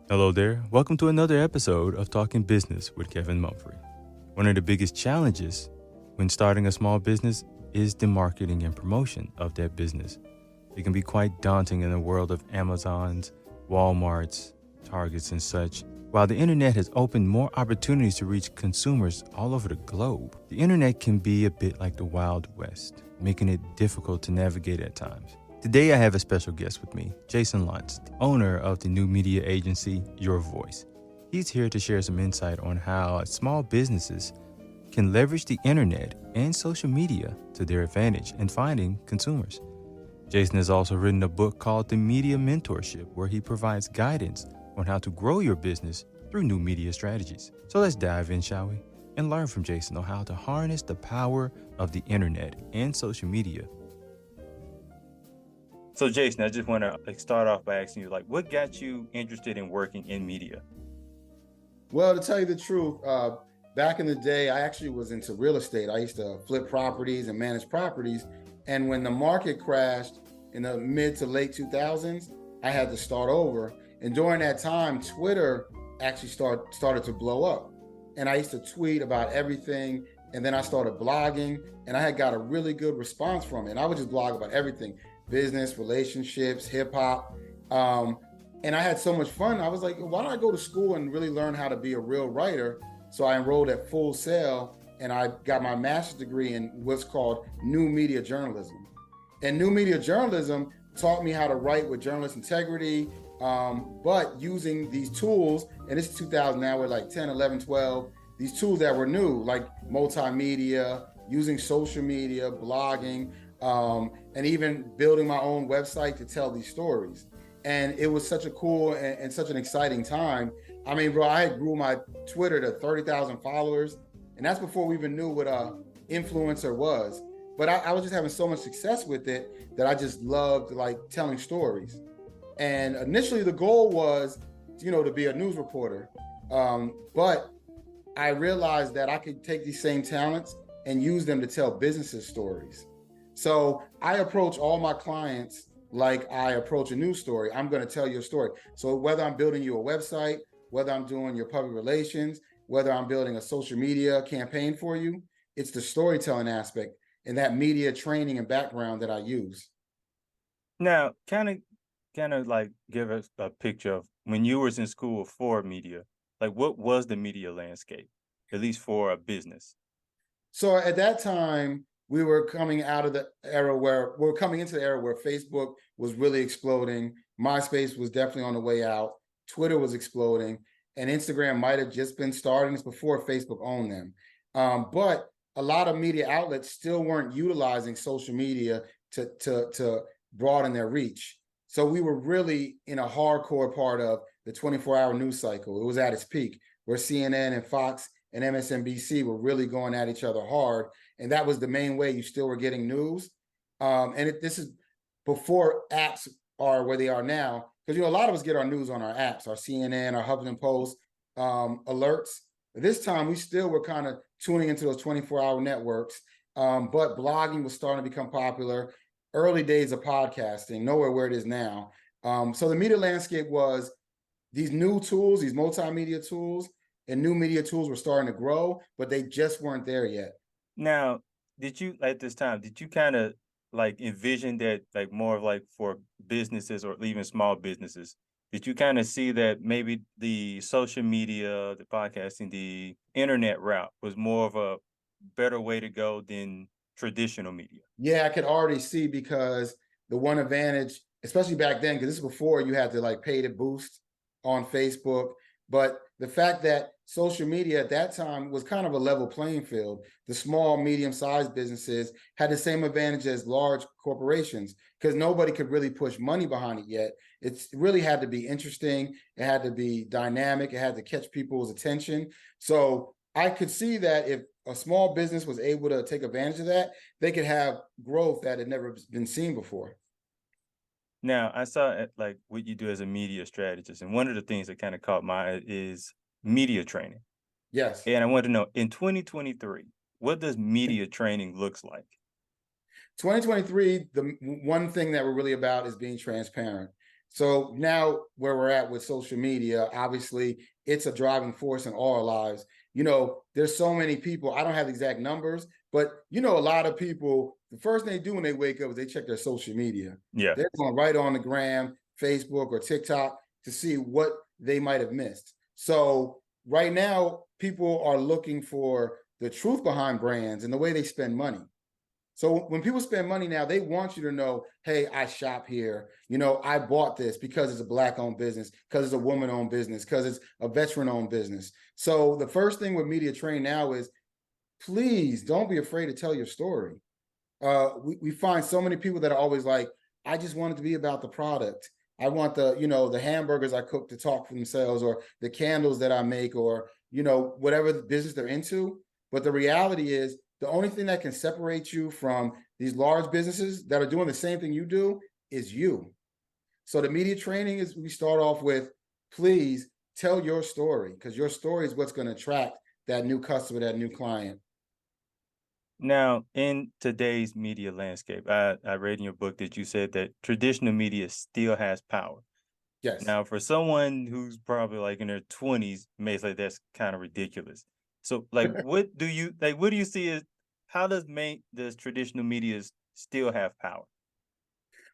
Hello there. Welcome to another episode of Talking Business with Kevin Mumphrey. One of the biggest challenges when starting a small business is the marketing and promotion of that business. It can be quite daunting in the world of Amazons, Walmarts, Targets, and such. While the internet has opened more opportunities to reach consumers all over the globe, the internet can be a bit like the Wild West, making it difficult to navigate at times. Today, I have a special guest with me, Jason Luntz, the owner of the new media agency, Your Voice. He's here to share some insight on how small businesses can leverage the internet and social media to their advantage in finding consumers. Jason has also written a book called The Media Mentorship, where he provides guidance on how to grow your business through new media strategies. So let's dive in, shall we? And learn from Jason on how to harness the power of the internet and social media. So Jason, I just want to start off by asking you, what got you interested in working in media? Well, to tell you the truth, back in the day, I actually was into real estate. I used to flip properties and manage properties. And when the market crashed in the mid to late 2000s, I had to start over. And during that time, Twitter actually started to blow up. And I used to tweet about everything. And then I started blogging, and I had got a really good response from it. And I would just blog about everything: business, relationships, hip hop. And I had so much fun. I was like, why don't I go to school and really learn how to be a real writer? So I enrolled at Full Sail, and I got my master's degree in what's called new media journalism. And new media journalism taught me how to write with journalist integrity, but using these tools, and this is 2000, now we're like 10, 11, 12, these tools that were new, like multimedia, using social media, blogging, and even building my own website to tell these stories. And it was such a cool and such an exciting time. I mean, bro, I grew my Twitter to 30,000 followers, and that's before we even knew what a influencer was. But I was just having so much success with it that I just loved telling stories. And initially the goal was, to be a news reporter. But I realized that I could take these same talents and use them to tell businesses stories. So I approach all my clients like I approach a news story. I'm going to tell you a story. So whether I'm building you a website, whether I'm doing your public relations, whether I'm building a social media campaign for you, it's the storytelling aspect and that media training and background that I use. Now, kind of give us a picture of when you was in school for media, what was the media landscape, at least for a business? So at that time, we were coming out of the era where we're coming into the era where Facebook was really exploding. MySpace was definitely on the way out. Twitter was exploding, and Instagram might have just been starting. It's before Facebook owned them. But a lot of media outlets still weren't utilizing social media to broaden their reach. So we were really in a hardcore part of the 24-hour news cycle. It was at its peak, where CNN and Fox and MSNBC were really going at each other hard. And that was the main way you still were getting news. This is before apps are where they are now. Because, a lot of us get our news on our apps, our CNN, our Huffington Post alerts. This time, we still were kind of tuning into those 24-hour networks. But blogging was starting to become popular. Early days of podcasting, nowhere where it is now. So the media landscape was these new tools, these multimedia tools, and new media tools were starting to grow, but they just weren't there yet. Now, did you kind of envision that more of for businesses or even small businesses, did you kind of see that maybe the social media, the podcasting, the internet route was more of a better way to go than traditional media? Yeah, I could already see, because the one advantage, especially back then, because this is before you had to pay to boost on Facebook, but the fact that social media at that time was kind of a level playing field. The small, medium-sized businesses had the same advantage as large corporations, because nobody could really push money behind it yet. It really had to be interesting. It had to be dynamic. It had to catch people's attention. So I could see that if a small business was able to take advantage of that, they could have growth that had never been seen before. Now, I saw what you do as a media strategist, and one of the things that kind of caught my eye is media training. Yes. And I wanted to know, in 2023, what does media training looks like? 2023, the one thing that we're really about is being transparent. So now where we're at with social media, obviously it's a driving force in all our lives. There's so many people, I don't have the exact numbers, but a lot of people, the first thing they do when they wake up is they check their social media. Yeah. They're going right on the gram, Facebook, or TikTok to see what they might have missed. So right now, people are looking for the truth behind brands and the way they spend money. So when people spend money now, they want you to know, hey, I shop here. I bought this because it's a Black-owned business, because it's a woman-owned business, because it's a veteran-owned business. So the first thing with media training now is, please don't be afraid to tell your story. We find so many people that are always like, I just want it to be about the product. I want the hamburgers I cook to talk for themselves, or the candles that I make, or, whatever the business they're into. But the reality is, the only thing that can separate you from these large businesses that are doing the same thing you do is you. So the media training is, we start off with, please tell your story, because your story is what's going to attract that new customer, that new client. Now, in today's media landscape, I read in your book that you said that traditional media still has power. Yes. Now, for someone who's probably like in their 20s, may say that's kind of ridiculous. So, like, what do you see as, how does traditional media still have power?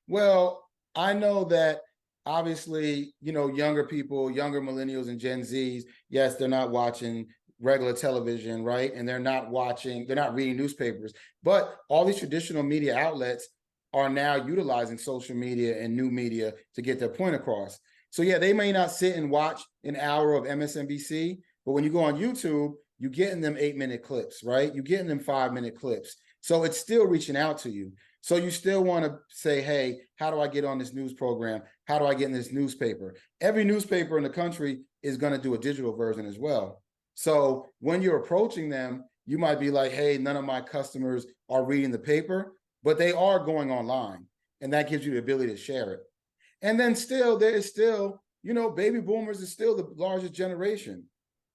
Well, I know that obviously, younger people, younger millennials and Gen Zs, yes, they're not watching regular television, right? And they're not reading newspapers. But all these traditional media outlets are now utilizing social media and new media to get their point across. So yeah, they may not sit and watch an hour of MSNBC, but when you go on YouTube, you're getting them 8-minute clips, right? You're getting them 5-minute clips. So it's still reaching out to you. So you still want to say, hey, how do I get on this news program? How do I get in this newspaper? Every newspaper in the country is going to do a digital version as well. So when you're approaching them, you might be like, hey, none of my customers are reading the paper, but they are going online. And that gives you the ability to share it. And then there is still, baby boomers is still the largest generation.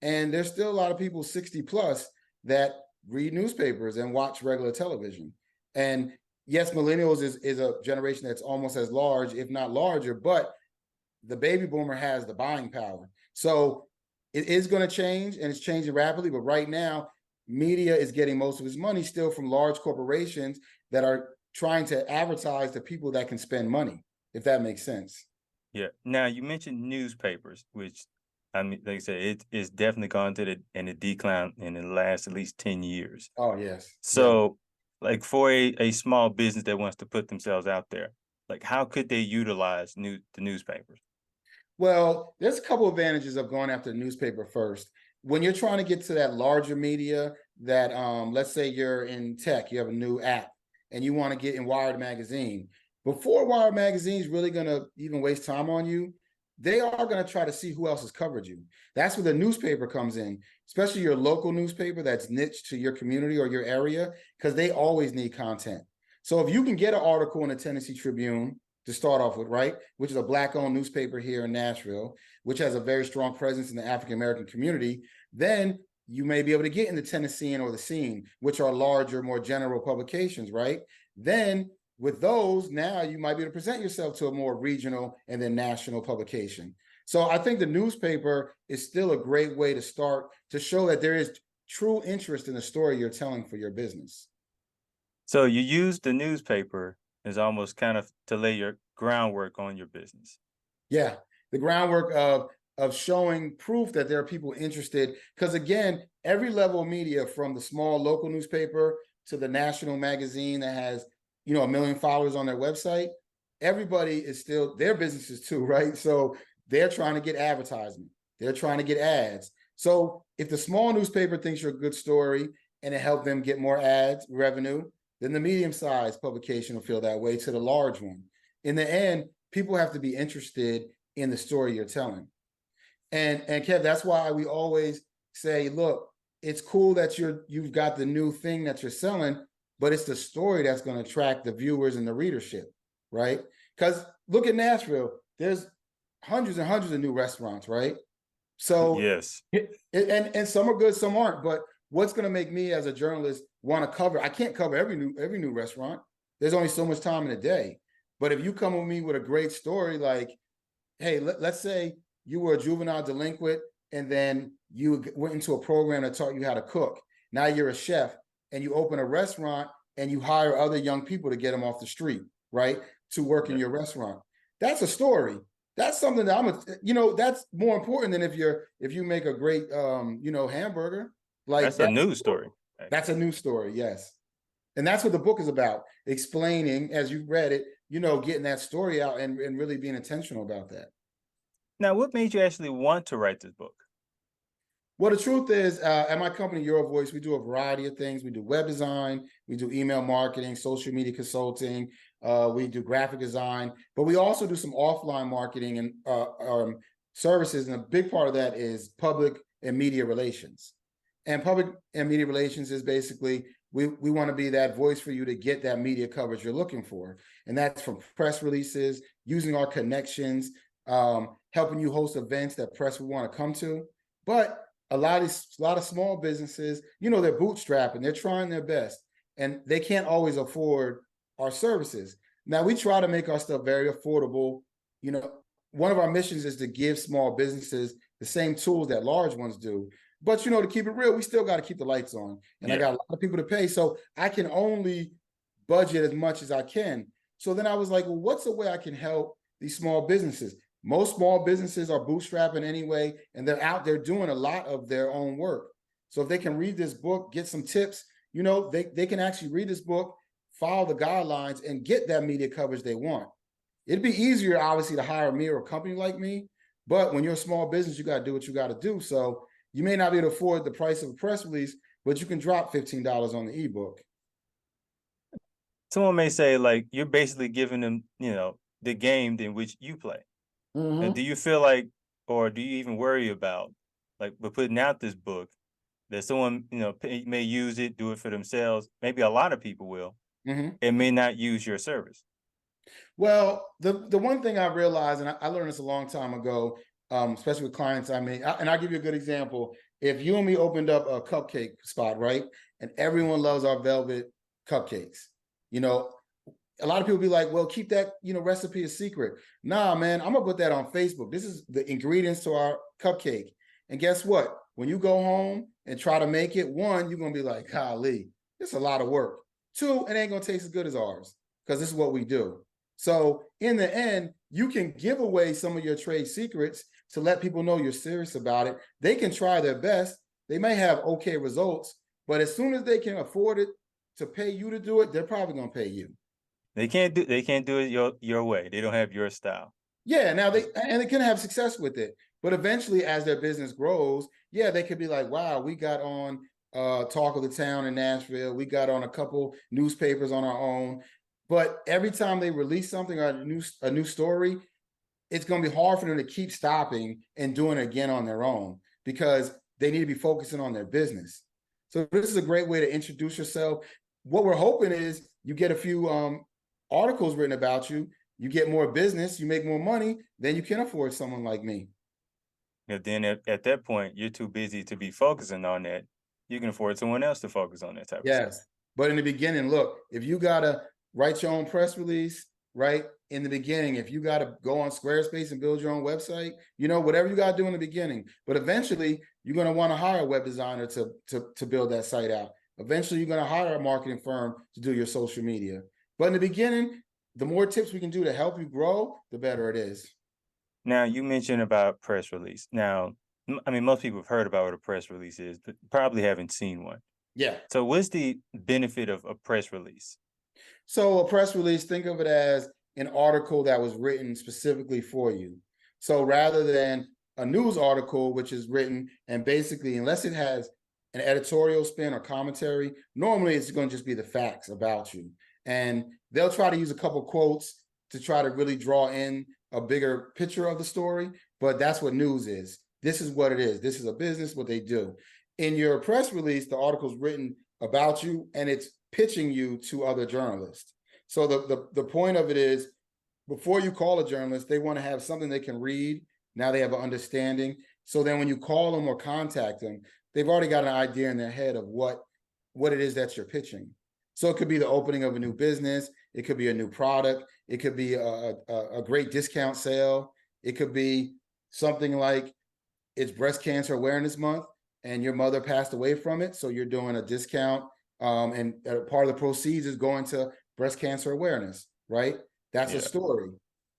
And there's still a lot of people 60 plus that read newspapers and watch regular television. And yes, millennials is a generation that's almost as large, if not larger, but the baby boomer has the buying power. So it is going to change, and it's changing rapidly. But right now, media is getting most of its money still from large corporations that are trying to advertise to people that can spend money, if that makes sense. Yeah. Now, you mentioned newspapers, which, I mean, like I said, it's definitely gone to a decline in the last at least 10 years. Oh, yes. So, like, for a small business that wants to put themselves out there, like, how could they utilize the newspapers? Well, there's a couple advantages of going after the newspaper first. When you're trying to get to that larger media, that let's say you're in tech, you have a new app, and you want to get in Wired magazine. Before Wired magazine is really going to even waste time on you, they are going to try to see who else has covered you. That's where the newspaper comes in, especially your local newspaper that's niche to your community or your area, because they always need content. So if you can get an article in the Tennessee Tribune to start off with, right, which is a Black-owned newspaper here in Nashville, which has a very strong presence in the African-American community, then you may be able to get in the Tennessean or the Scene, which are larger, more general publications, right? Then with those, now you might be able to present yourself to a more regional and then national publication. So I think the newspaper is still a great way to start, to show that there is true interest in the story you're telling for your business. So you use the newspaper as almost kind of to lay your groundwork on your business. Yeah, the groundwork of showing proof that there are people interested. Because again, every level of media, from the small local newspaper to the national magazine that has 1 million followers on their website, everybody is still, their businesses too, right? So they're trying to get advertisement. They're trying to get ads. So if the small newspaper thinks you're a good story and it helped them get more ads revenue, then the medium-sized publication will feel that way to the large one. In the end, people have to be interested in the story you're telling. And Kev, that's why we always say, look, it's cool that you've got the new thing that you're selling, but it's the story that's going to attract the viewers and the readership, right? Because look at Nashville, there's hundreds and hundreds of new restaurants, right? So yes, and some are good, some aren't. But what's going to make me as a journalist want to cover? I can't cover every new restaurant. There's only so much time in a day. But if you come with me with a great story, like hey, let's say you were a juvenile delinquent and then you went into a program that taught you how to cook. Now you're a chef and you open a restaurant and you hire other young people to get them off the street, right? To work in your restaurant. That's a story. That's something that that's more important than if you make a great hamburger. That's a news story. That's a news story, yes. And that's what the book is about, explaining, as you read it, getting that story out and really being intentional about that. Now, what made you actually want to write this book? Well, the truth is, at my company, Your Voice, we do a variety of things. We do web design, we do email marketing, social media consulting, we do graphic design, but we also do some offline marketing and services. And a big part of that is public and media relations. And public and media relations is basically, we want to be that voice for you to get that media coverage you're looking for. And that's from press releases, using our connections, helping you host events that press would want to come to. But a lot of small businesses, they're bootstrapping, they're trying their best, and they can't always afford our services. Now, we try to make our stuff very affordable. One of our missions is to give small businesses the same tools that large ones do. But, to keep it real, we still got to keep the lights on. And I got a lot of people to pay, so I can only budget as much as I can. So then I was like, well, what's a way I can help these small businesses? Most small businesses are bootstrapping anyway, and they're out there doing a lot of their own work. So if they can read this book, get some tips, they can actually read this book, follow the guidelines, and get that media coverage they want. It'd be easier, obviously, to hire me or a company like me, but when you're a small business, you got to do what you got to do. So you may not be able to afford the price of a press release, but you can drop $15 on the ebook. Someone may say, like, you're basically giving them, the game in which you play. Mm-hmm. Do you feel like, or do you even worry about, like, we're putting out this book that someone, may use it, do it for themselves? Maybe a lot of people will, and may not use your service. Well, the one thing I realized, and I learned this a long time ago, especially with clients and I'll give you a good example. If you and me opened up a cupcake spot, right, and everyone loves our velvet cupcakes, a lot of people be like, well, keep that, recipe a secret. Nah, man, I'm gonna put that on Facebook. This is the ingredients to our cupcake. And guess what? When you go home and try to make it, one, you're gonna be like, golly, it's a lot of work. Two, it ain't gonna taste as good as ours, because this is what we do. So in the end, you can give away some of your trade secrets to let people know you're serious about it. They can try their best. They may have okay results, but as soon as they can afford it to pay you to do it, they're probably gonna pay you. They can't do it your way. They don't have your style. Yeah, now they can have success with it. But eventually, as their business grows, they could be like, wow, we got on Talk of the Town in Nashville. We got on a couple newspapers on our own. But every time they release something or a new story, it's going to be hard for them to keep stopping and doing it again on their own, because they need to be focusing on their business. So this is a great way to introduce yourself. What we're hoping is you get a few articles written about you, you get more business, you make more money, then you can afford someone like me. And then at that point, you're too busy to be focusing on that. You can afford someone else to focus on that type of stuff. But in the beginning, look, if you got to write your own press release, right? In the beginning, if you got to go on Squarespace and build your own website, whatever you got to do in the beginning. But eventually, you're going to want to hire a web designer to build that site out. Eventually, you're going to hire a marketing firm to do your social media. But in the beginning, the more tips we can do to help you grow, the better it is. Now, you mentioned about press release. Now, I mean, most people have heard about what a press release is, but probably haven't seen one. Yeah. So what's the benefit of a press release? So a press release, think of it as an article that was written specifically for you. So rather than a news article, which is written and basically, unless it has an editorial spin or commentary, normally it's going to just be the facts about you. And they'll try to use a couple quotes to try to really draw in a bigger picture of the story. But that's what news is. This is what it is. This is a business, what they do. In your press release, the article's written about you and it's pitching you to other journalists. So the point of it is, before you call a journalist, they want to have something they can read. Now they have an understanding. So then when you call them or contact them, they've already got an idea in their head of what it is that you're pitching. So it could be the opening of a new business. It could be a new product. It could be a great discount sale. It could be something like it's Breast Cancer Awareness Month and your mother passed away from it, so you're doing a discount, and part of the proceeds is going to breast cancer awareness, right? That's a story.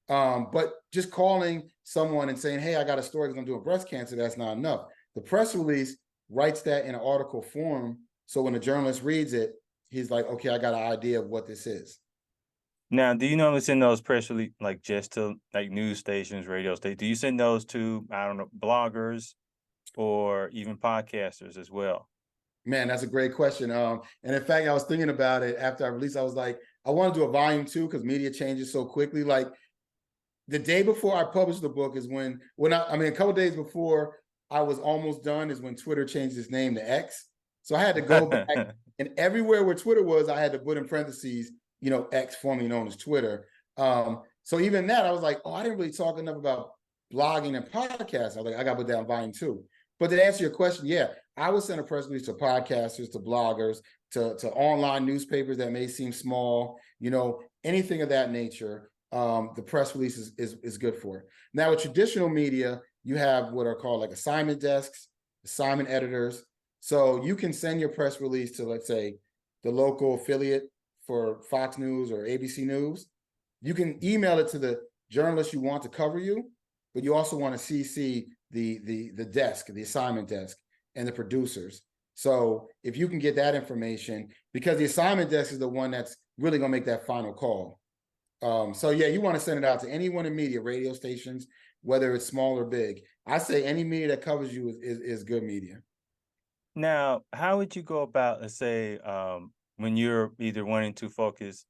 But just calling someone and saying, hey, I got a story because I'm doing breast cancer, that's not enough. The press release writes that in an article form, so when a journalist reads it, he's like, okay, I got an idea of what this is. Now, do you normally send those press release like just to like news stations, radio stations? Do you send those to, I don't know, bloggers or even podcasters as well? Man, that's a great question. And in fact, I was thinking about it after I released. I was like, I want to do a volume 2 because media changes so quickly. Like the day before I published the book is when I mean, a couple days before I was almost done is when Twitter changed its name to X. So I had to go back and everywhere where Twitter was, I had to put in parentheses, X, formerly known as Twitter. So even that, I was like, oh, I didn't really talk enough about blogging and podcasts. I was like, I got to put that in volume 2. But to answer your question, yeah, I would send a press release to podcasters, to bloggers, to online newspapers that may seem small, anything of that nature. The press release is good for. Now, with traditional media, you have what are called like assignment desks, assignment editors. So you can send your press release to, let's say, the local affiliate for Fox News or ABC News. You can email it to the journalist you want to cover you, but you also want to CC the desk, the assignment desk, and the producers. So if you can get that information, because the assignment desk is the one that's really going to make that final call. So yeah, you want to send it out to anyone in media, radio stations, whether it's small or big. I say any media that covers you is good media. Now, how would you go about, let's say, when you're either wanting to focus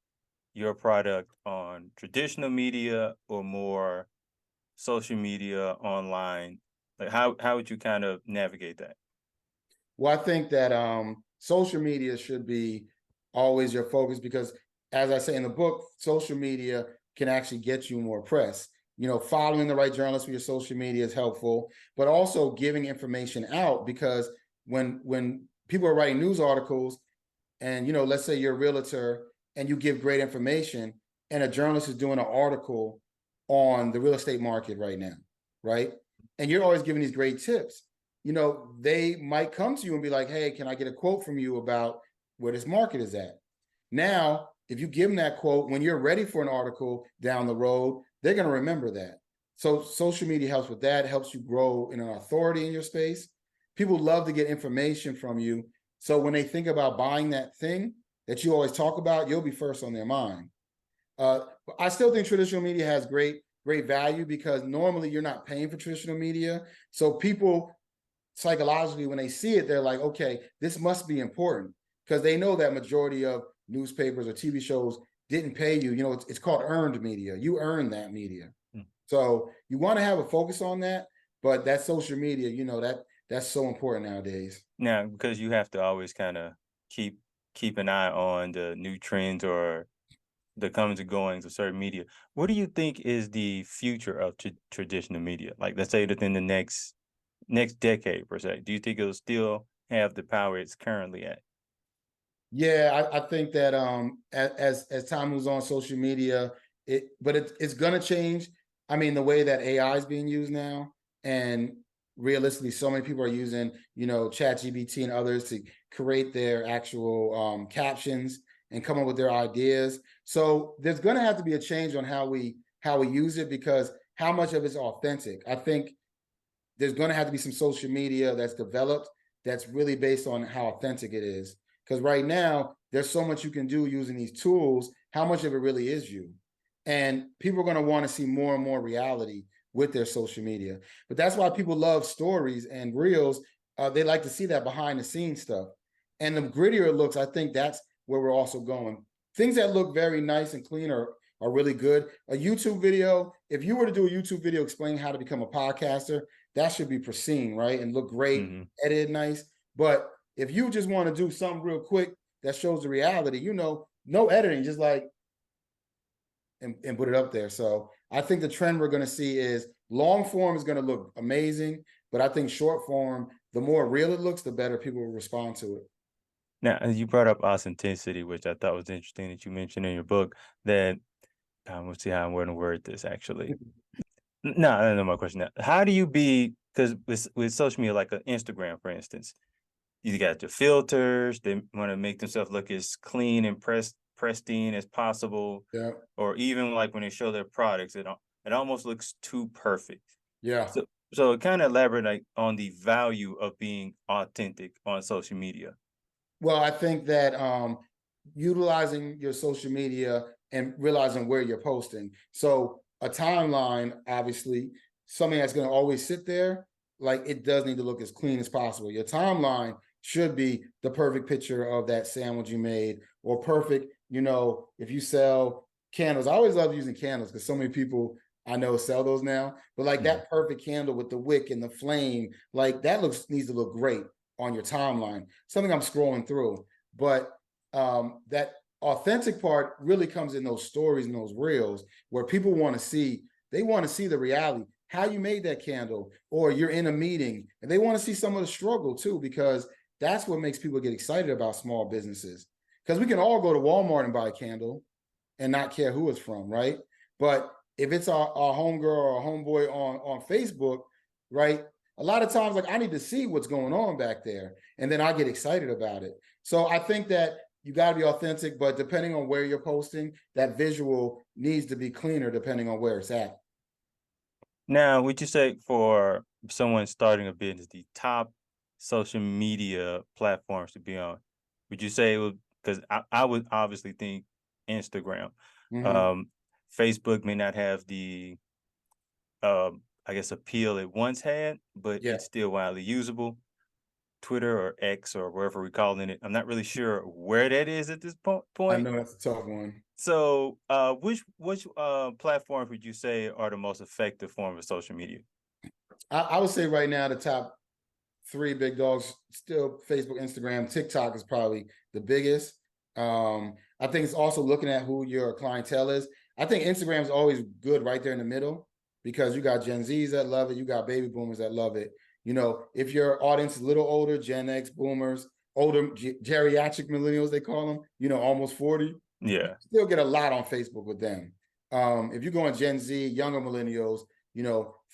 your product on traditional media or more social media, online? Like how would you kind of navigate that? Well, I think that social media should be always your focus because, as I say in the book, social media can actually get you more press. Following the right journalists for your social media is helpful, but also giving information out because when people are writing news articles and, let's say you're a realtor and you give great information and a journalist is doing an article on the real estate market right now, right? And you're always giving these great tips. They might come to you and be like, hey, can I get a quote from you about where this market is at? Now, if you give them that quote, when you're ready for an article down the road, they're going to remember that. So social media helps with that, helps you grow in an authority in your space. People love to get information from you. So when they think about buying that thing that you always talk about, you'll be first on their mind. I still think traditional media has great value because normally you're not paying for traditional media. So people psychologically, when they see it, they're like, okay, this must be important because they know that majority of newspapers or TV shows didn't pay you. It's called earned media. You earn that media. So you want to have a focus on that, but that social media, that's so important nowadays. Now, because you have to always kind of keep an eye on the new trends or the comings and goings of certain media. What do you think is the future of traditional media? Like, let's say within the next decade per se, do you think it'll still have the power it's currently at? Yeah, I think that as time moves on, social media, it's gonna change. I mean, the way that AI is being used now, and realistically, so many people are using, ChatGPT and others to create their actual captions and come up with their ideas. So there's gonna have to be a change on how we use it because how much of it's authentic. I think there's going to have to be some social media that's developed that's really based on how authentic it is. Because right now, there's so much you can do using these tools. How much of it really is you? And people are going to want to see more and more reality with their social media. But that's why people love stories and reels. They like to see that behind the scenes stuff. And the grittier it looks, I think that's where we're also going. Things that look very nice and clean are really good. A YouTube video, if you were to do a YouTube video explaining how to become a podcaster, that should be pristine, right? And look great, edited nice. But if you just want to do something real quick that shows the reality, no editing, just like, and put it up there. So I think the trend we're going to see is long form is going to look amazing, but I think short form, the more real it looks, the better people will respond to it. Now, you brought up authenticity, which I thought was interesting that you mentioned in your book that, let's see how I'm going to word this actually. No, I don't know my question now. How do you be, because with social media, like Instagram, for instance, you got your filters, they want to make themselves look as clean and pristine as possible. Yeah. Or even like when they show their products, it almost looks too perfect. Yeah. So it kind of elaborate like on the value of being authentic on social media. Well, I think that utilizing your social media and realizing where you're posting. So a timeline, obviously, something that's going to always sit there, like it does need to look as clean as possible. Your timeline should be the perfect picture of that sandwich you made, or perfect, if you sell candles. I always love using candles because so many people I know sell those now. But like that perfect candle with the wick and the flame, like that needs to look great on your timeline, something I'm scrolling through. But that authentic part really comes in those stories and those reels where people they want to see the reality, how you made that candle, or you're in a meeting and they want to see some of the struggle too, because that's what makes people get excited about small businesses. Because we can all go to Walmart and buy a candle and not care who it's from, right? But if it's our homegirl or a homeboy on Facebook, right? A lot of times, like I need to see what's going on back there, and then I get excited about it. So I think that you got to be authentic, but depending on where you're posting, that visual needs to be cleaner depending on where it's at. Now, would you say for someone starting a business, the top social media platforms to be on, would you say it would, because I would obviously think Instagram. Mm-hmm. Um, Facebook may not have the, I guess, appeal it once had, but Yeah, it's still widely usable. Twitter or X or wherever we're calling it, I'm not really sure where that is at this I point. know that's a tough one. So, which platforms would you say are the most effective form of social media? I would say right now the top three big dogs still Facebook, Instagram, TikTok is probably the biggest. I think it's also looking at who your clientele is. I think Instagram is always good right there in the middle because you got Gen Zs that love it, you got baby boomers that love it. If your audience is a little older, Gen X boomers, older geriatric millennials, they call them, almost 40, you Yeah. still get a lot on Facebook with them. If you go on Gen Z, younger millennials,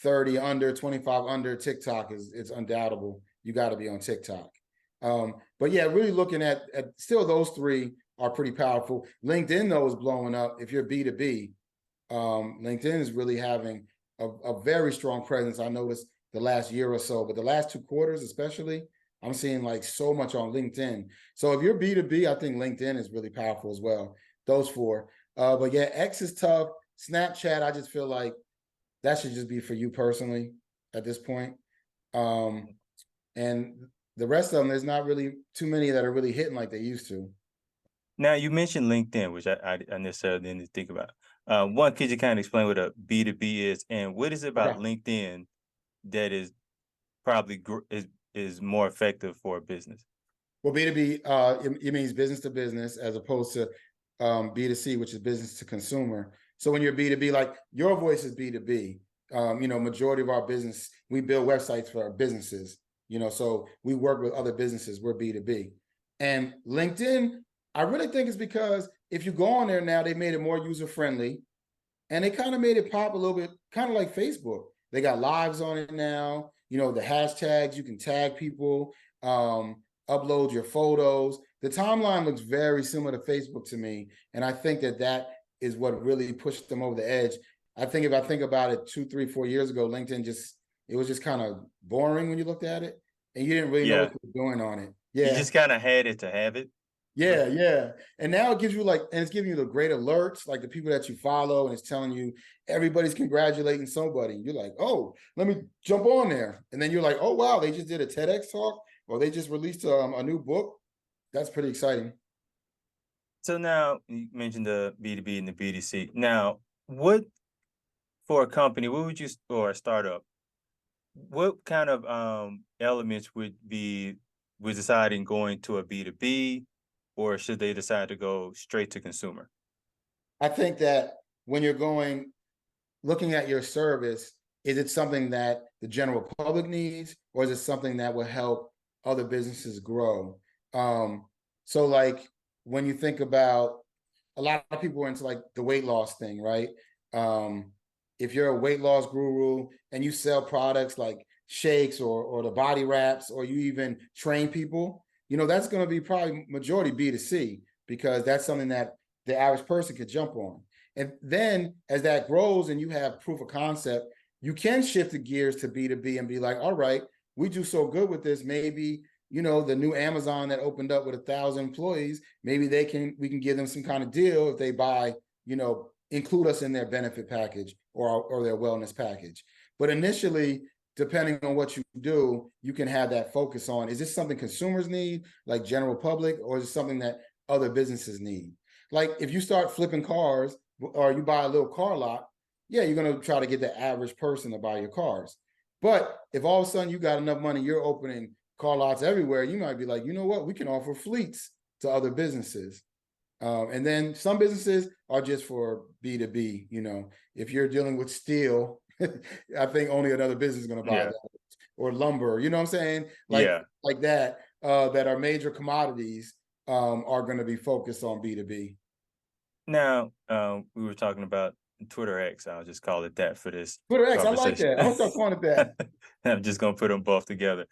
30 under, 25 under, TikTok it's undoubtable. You got to be on TikTok. But yeah, really looking at still those three are pretty powerful. LinkedIn though is blowing up. If you're B2B, LinkedIn is really having a very strong presence. I noticed the last year or so, but the last 2 quarters especially, I'm seeing like so much on LinkedIn. So if you're B2B, I think LinkedIn is really powerful as well. Those four. But yeah, X is tough. Snapchat, I just feel like that should just be for you personally at this point. And the rest of them, there's not really too many that are really hitting like they used to. Now you mentioned LinkedIn, which I necessarily didn't think about. One, could you kind of explain what a B2B is, and what is it about Okay. LinkedIn that is probably is more effective for a business? Well, B2B, it means business to business as opposed to B2C, which is business to consumer. So when you're B2B, like your voice is B2B. Majority of our business, we build websites for our businesses, so we work with other businesses, we're B2B. And LinkedIn, I really think it's because if you go on there now, they made it more user-friendly and they kind of made it pop a little bit, kind of like Facebook. They got lives on it now, the hashtags, you can tag people, upload your photos. The timeline looks very similar to Facebook to me. And I think that is what really pushed them over the edge. I think if I think about it 2, 3, 4 years ago, LinkedIn it was just kind of boring when you looked at it and you didn't really know Yeah, what you were doing on it. you Yeah. just kind of had it to have it. Yeah, yeah. And now it gives you and it's giving you the great alerts, like the people that you follow, and it's telling you everybody's congratulating somebody. You're like, oh, let me jump on there. And then you're like, oh, wow, they just did a TEDx talk or they just released a new book. That's pretty exciting. So now you mentioned the B2B and the B2C. Now, what for a company, what would you, or a startup, what kind of elements would deciding going to a B2B, or should they decide to go straight to consumer? I think that when you're looking at your service, is it something that the general public needs, or is it something that will help other businesses grow? So like when you think about a lot of people are into like the weight loss thing, right? if you're a weight loss guru and you sell products like shakes or the body wraps, or you even train people, that's going to be probably majority B2C, because that's something that the average person could jump on. And then as that grows and you have proof of concept, you can shift the gears to B2B and be like, all right, we do so good with this. Maybe, the new Amazon that opened up with 1,000 employees, maybe we can give them some kind of deal if they buy, include us in their benefit package or their wellness package. But initially, depending on what you do, you can have that focus on, is this something consumers need, like general public, or is it something that other businesses need? Like if you start flipping cars, or you buy a little car lot, yeah, you're going to try to get the average person to buy your cars. But if all of a sudden you got enough money, you're opening car lots everywhere, you might be like, you know what, we can offer fleets to other businesses. And then some businesses are just for B2B. If you're dealing with steel, I think only another business is going to buy that, or lumber, you know what I'm saying? Like that are major commodities, are going to be focused on B2B. Now, we were talking about Twitter X. I'll just call it that for this Twitter X, I like that. I'm going to start calling it that. I'm just going to put them both together.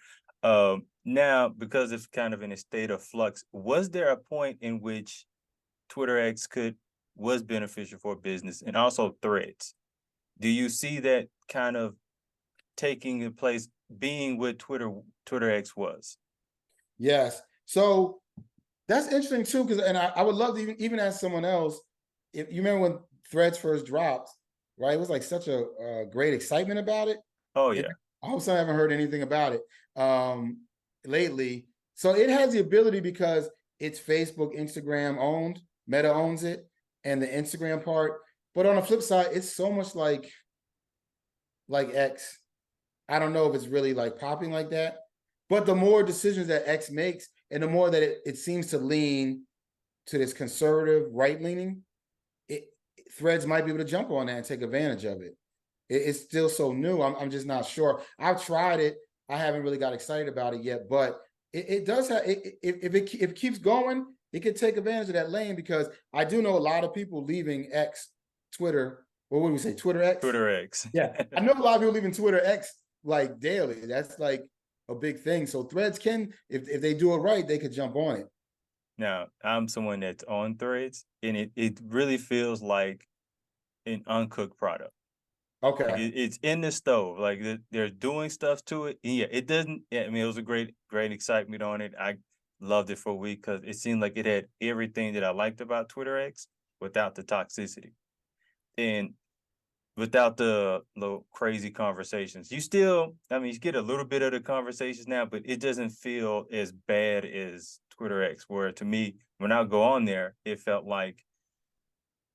Now, because it's kind of in a state of flux, was there a point in which Twitter X was beneficial for business, and also Threads? Do you see that kind of taking place, being what Twitter X was? Yes. So that's interesting too, because I would love to even ask someone else, if you remember when Threads first dropped, right? It was like such a great excitement about it. Oh yeah. All of a sudden, I haven't heard anything about it lately. So it has the ability, because it's Facebook, Instagram owned, Meta owns it, and the Instagram part. But on the flip side, it's so much like X. I don't know if it's really like popping like that. But the more decisions that X makes, and the more that it seems to lean to this conservative, right-leaning, Threads might be able to jump on that and take advantage of it. It's still so new. I'm just not sure. I've tried it. I haven't really got excited about it yet, but it does have. If it keeps going, it could take advantage of that lane, because I do know a lot of people leaving Twitter. What would we say? Twitter X? Twitter X. Yeah. I know a lot of people leaving Twitter X like daily. That's like a big thing. So Threads can, if they do it right, they could jump on it. Now, I'm someone that's on Threads, and it really feels like an uncooked product. Okay. Like it's in the stove. Like they're doing stuff to it. And yeah, it doesn't. Yeah, I mean, it was a great excitement on it. I loved it for a week because it seemed like it had everything that I liked about Twitter X without the toxicity and without the little crazy conversations. You still, I mean, you get a little bit of the conversations now, but it doesn't feel as bad as Twitter X, where to me, when I go on there, it felt like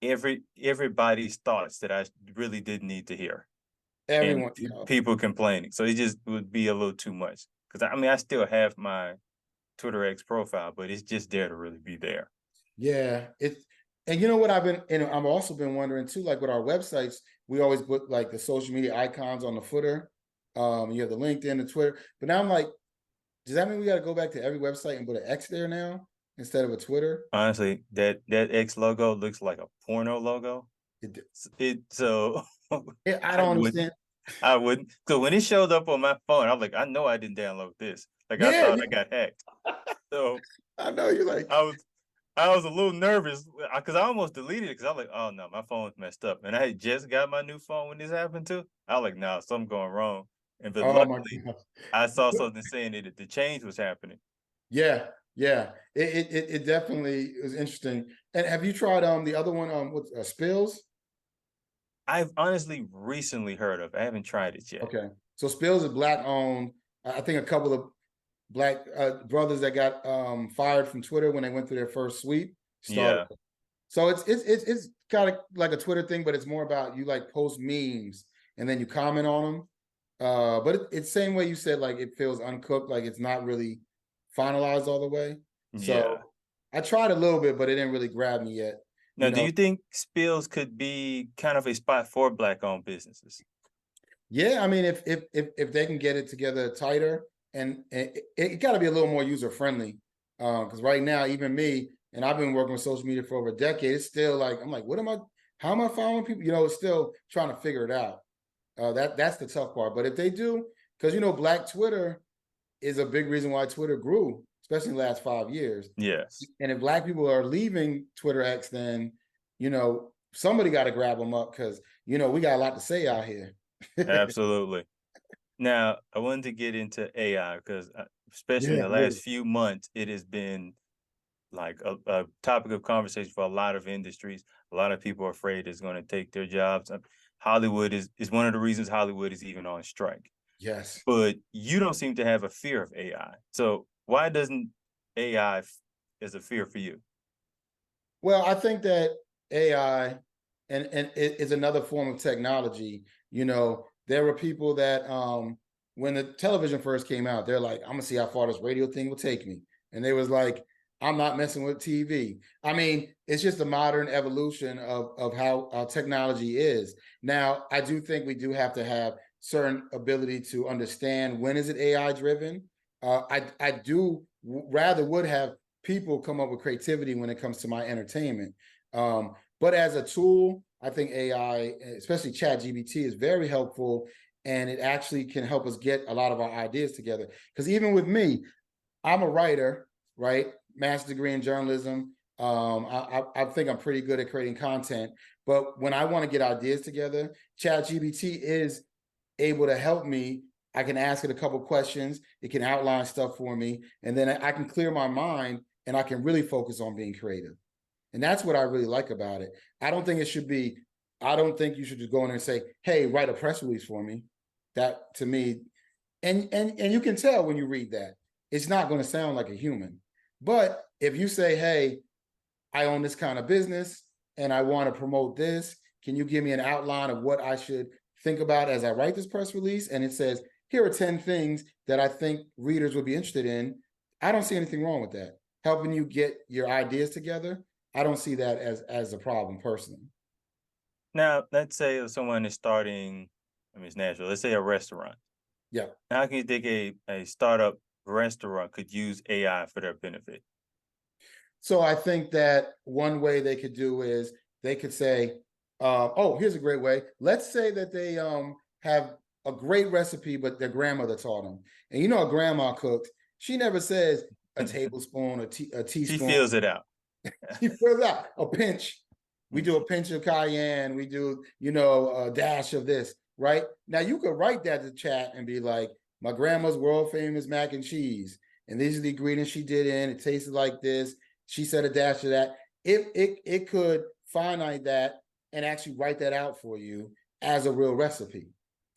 everybody's thoughts that I really didn't need to hear. Everyone, people complaining. So it just would be a little too much. Because I mean, I still have my Twitter X profile, but it's just there to really be there. Yeah, and you know what I've also been wondering too, like with our websites, we always put like the social media icons on the footer. You have the LinkedIn, the Twitter, but now I'm like, does that mean we got to go back to every website and put an X there now instead of a Twitter? Honestly, that X logo looks like a porno logo. I don't understand. I wouldn't. So when it showed up on my phone, I'm like, I know I didn't download this. Like I thought I got hacked. So I know you're like, I was a little nervous because I almost deleted it because I was like, oh no, my phone's messed up. And I had just got my new phone when this happened too. I was like, nah, something going wrong. But luckily, I saw something saying that the change was happening. Yeah. It definitely is interesting. And have you tried the other one with Spills? I've honestly recently heard of. I haven't tried it yet. Okay, so Spills is Black owned. I think a couple of Black brothers that got fired from Twitter when they went through their first sweep started. Yeah. So it's kind of like a Twitter thing, but it's more about you like post memes and then you comment on them. But it's same way you said, like it feels uncooked, like it's not really finalized all the way. So yeah. I tried a little bit, but it didn't really grab me yet. Now, do you think Spills could be kind of a spot for Black-owned businesses? Yeah, I mean, if they can get it together tighter, and it got to be a little more user friendly, because right now, even me, and I've been working with social media for over a decade, it's still like I'm like, what am I? How am I following people? It's still trying to figure it out. That's the tough part. But if they do, because Black Twitter is a big reason why Twitter grew, especially in the last 5 years. Yes. And if Black people are leaving Twitter X, then somebody got to grab them up, because we got a lot to say out here. Absolutely. Now, I wanted to get into AI because, especially in Yeah, the last few months, it has been like a topic of conversation for a lot of industries. A lot of people are afraid it's going to take their jobs. Hollywood is one of the reasons Hollywood is even on strike. Yes. But you don't seem to have a fear of AI. So why doesn't AI is a fear for you? Well, I think that AI and it is another form of technology. There were people that when the television first came out, they're like, I'm gonna see how far this radio thing will take me. And they was like, I'm not messing with TV. I mean, it's just a modern evolution of how our technology is. Now, I do think we do have to have certain ability to understand when is it AI driven. I do rather would have people come up with creativity when it comes to my entertainment. But as a tool, I think AI, especially ChatGPT, is very helpful, and it actually can help us get a lot of our ideas together. Because even with me, I'm a writer, right? Master's degree in journalism. I think I'm pretty good at creating content. But when I want to get ideas together, ChatGPT is able to help me. I can ask it a couple questions. It can outline stuff for me, and then I can clear my mind, and I can really focus on being creative. And that's what I really like about it. I don't think you should just go in there and say, hey, write a press release for me. That, to me, and you can tell when you read that, it's not going to sound like a human. But if you say, hey, I own this kind of business and I want to promote this, can you give me an outline of what I should think about as I write this press release? And it says, here are 10 things that I think readers would be interested in. I don't see anything wrong with that. Helping you get your ideas together, I don't see that as a problem personally. Now, let's say if someone is starting, it's natural. Let's say a restaurant. Yeah. How can you think a startup restaurant could use AI for their benefit? So I think that one way they could do is they could say, here's a great way. Let's say that they have a great recipe, but their grandmother taught them. And a grandma cooked. She never says a tablespoon, a teaspoon. She feels it out. She feels out a pinch. We do a pinch of cayenne. We do, a dash of this, right? Now you could write that to chat and be like, my grandma's world famous mac and cheese, and these are the ingredients she did in. It tasted like this. She said a dash of that. It could finite that and actually write that out for you as a real recipe.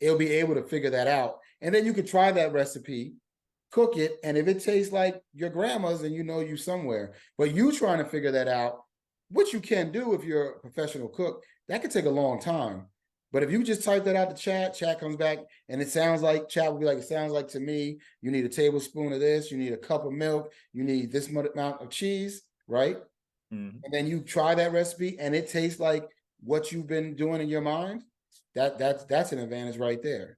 It'll be able to figure that out. And then you could try that recipe, cook it, and if it tastes like your grandma's, then you somewhere. But you trying to figure that out, which you can do if you're a professional cook, that could take a long time. But if you just type that out to chat comes back, and chat will be like, it sounds like to me, you need a tablespoon of this, you need a cup of milk, you need this amount of cheese, right? Mm-hmm. And then you try that recipe and it tastes like what you've been doing in your mind. That's an advantage right there.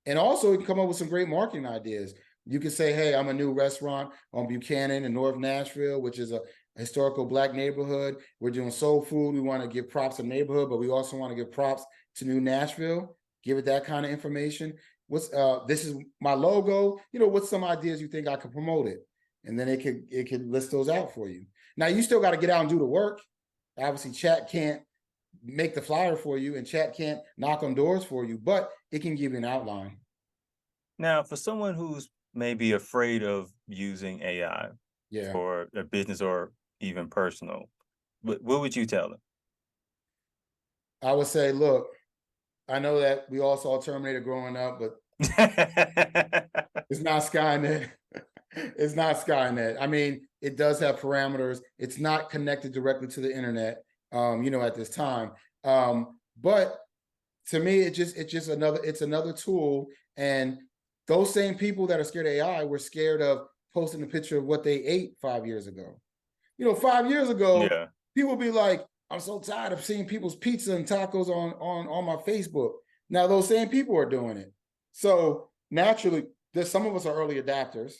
And also, you can come up with some great marketing ideas. You can say, hey, I'm a new restaurant on Buchanan in North Nashville, which is a historical Black neighborhood. We're doing soul food. We want to give props to the neighborhood, but we also want to give props to New Nashville. Give it that kind of information. This is my logo. What's some ideas you think I could promote it? And then it could list those out for you. Now, you still got to get out and do the work. Obviously, chat can't make the flyer for you, and chat can't knock on doors for you, but it can give you an outline. Now, for someone who's maybe afraid of using AI for a business or even personal, what would you tell them? I would say, look, I know that we all saw Terminator growing up, but it's not Skynet. It's not Skynet. I mean, it does have parameters. It's not connected directly to the internet, at this time. But to me, it's another tool. And those same people that are scared of AI were scared of posting a picture of what they ate 5 years ago. 5 years ago, people would be like, I'm so tired of seeing people's pizza and tacos on my Facebook. Now those same people are doing it. So naturally, some of us are early adapters,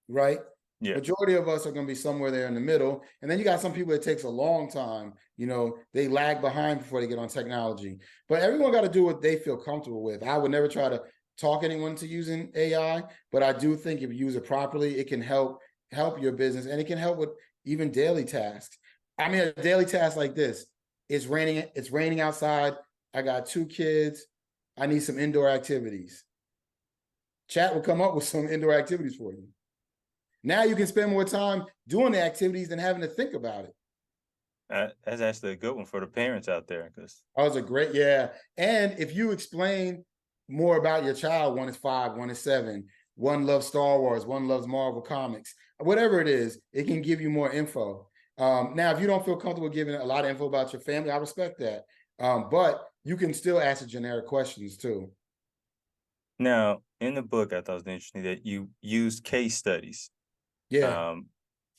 right? Yeah. Majority of us are going to be somewhere there in the middle. And then you got some people it takes a long time. They lag behind before they get on technology. But everyone got to do what they feel comfortable with. I would never try to talk anyone to using AI, but I do think if you use it properly, it can help your business, and it can help with even daily tasks. I mean, a daily task like this: it's raining outside. I got 2 kids. I need some indoor activities. Chat will come up with some indoor activities for you. Now you can spend more time doing the activities than having to think about it. That's actually a good one for the parents out there, because That was a great, yeah. And if you explain more about your child, 1 is 5, 1 is 7, one loves Star Wars, one loves Marvel comics, whatever it is, it can give you more info. Now, if you don't feel comfortable giving a lot of info about your family, I respect that. But you can still ask the generic questions too. now in the book, I thought it was interesting that you used case studies. Yeah.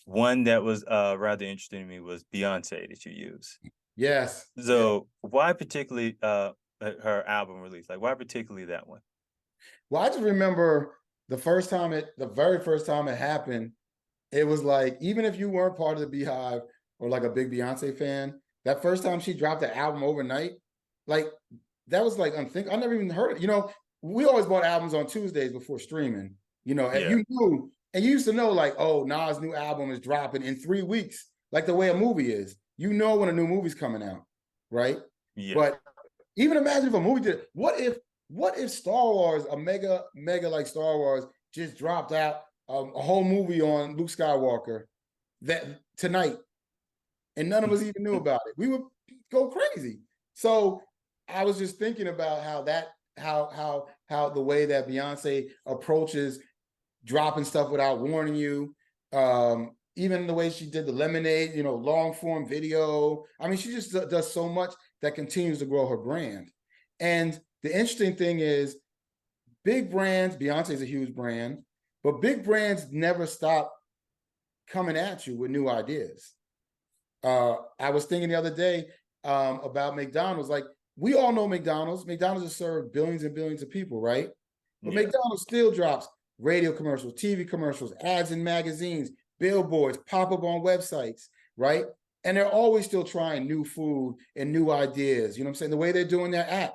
One that was rather interesting to me was Beyonce that you use. Yes. So why particularly her album release? Like, why particularly that one? Well, I just remember the very first time it happened, it was like, even if you weren't part of the Beehive or like a big Beyonce fan, that first time she dropped the album overnight, like that was like unthinkable. I never even heard it. We always bought albums on Tuesdays before streaming, and you knew, and you used to know, like, oh, Nas' new album is dropping in 3 weeks, like the way a movie is. You know when a new movie's coming out, right? Yeah. But even imagine if a movie did, what if Star Wars, a mega like Star Wars, just dropped out a whole movie on Luke Skywalker that tonight, and none of us even knew about it? We would go crazy. So I was just thinking about how the way that Beyonce approaches dropping stuff without warning you, even the way she did the Lemonade, long form video. I mean, she just does so much that continues to grow her brand. And the interesting thing is, big brands, Beyonce is a huge brand, but big brands never stop coming at you with new ideas. I was thinking the other day about McDonald's. Like, we all know McDonald's. McDonald's has served billions and billions of people, right? But McDonald's still drops radio commercials, TV commercials, ads in magazines, billboards, pop up on websites, right? And they're always still trying new food and new ideas. You know what I'm saying? The way they're doing their app.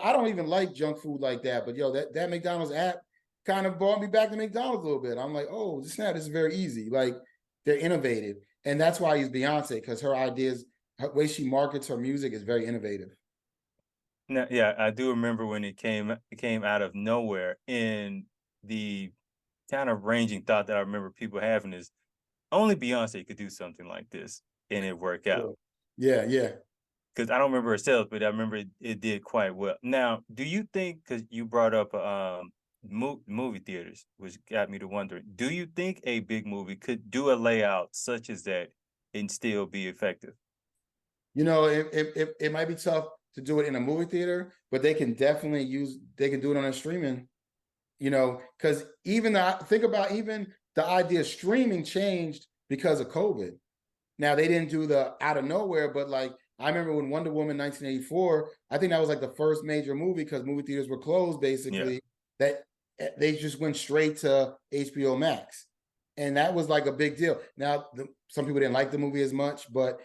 I don't even like junk food like that, but that McDonald's app kind of brought me back to McDonald's a little bit. I'm like, oh, this is very easy. Like, they're innovative. And that's why I use Beyonce, because her ideas, her way she markets her music is very innovative. Now, yeah, I do remember when it came out of nowhere, and the kind of ranging thought that I remember people having is only Beyonce could do something like this and it worked out. Yeah. Because I don't remember herself, but I remember it did quite well. Now, do you think, because you brought up movie theaters, which got me to wondering, do you think a big movie could do a layout such as that and still be effective? It might be tough to do it in a movie theater, but they can definitely do it on a streaming, because think about even the idea of streaming changed because of COVID. Now, they didn't do the out of nowhere, but like, I remember when Wonder Woman 1984, I think that was like the first major movie, because movie theaters were closed basically, that they just went straight to HBO Max. And that was like a big deal. Now, some people didn't like the movie as much, but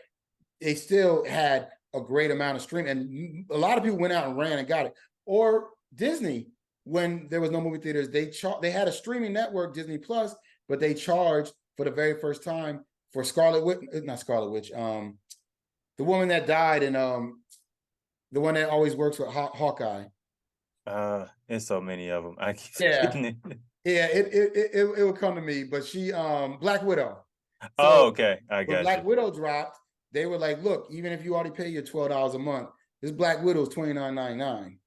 they still had a great amount of stream. And a lot of people went out and ran and got it. Or Disney, when there was no movie theaters, they had a streaming network, Disney Plus, but they charged for the very first time for not Scarlet Witch, the woman that died, and the one that always works with Hawkeye. There's so many of them. I keep forgetting it. Yeah, it would come to me, but she Black Widow. So okay, I got when Black Widow dropped, they were like, look, even if you already pay your $12 a month, this Black Widow is $29.99.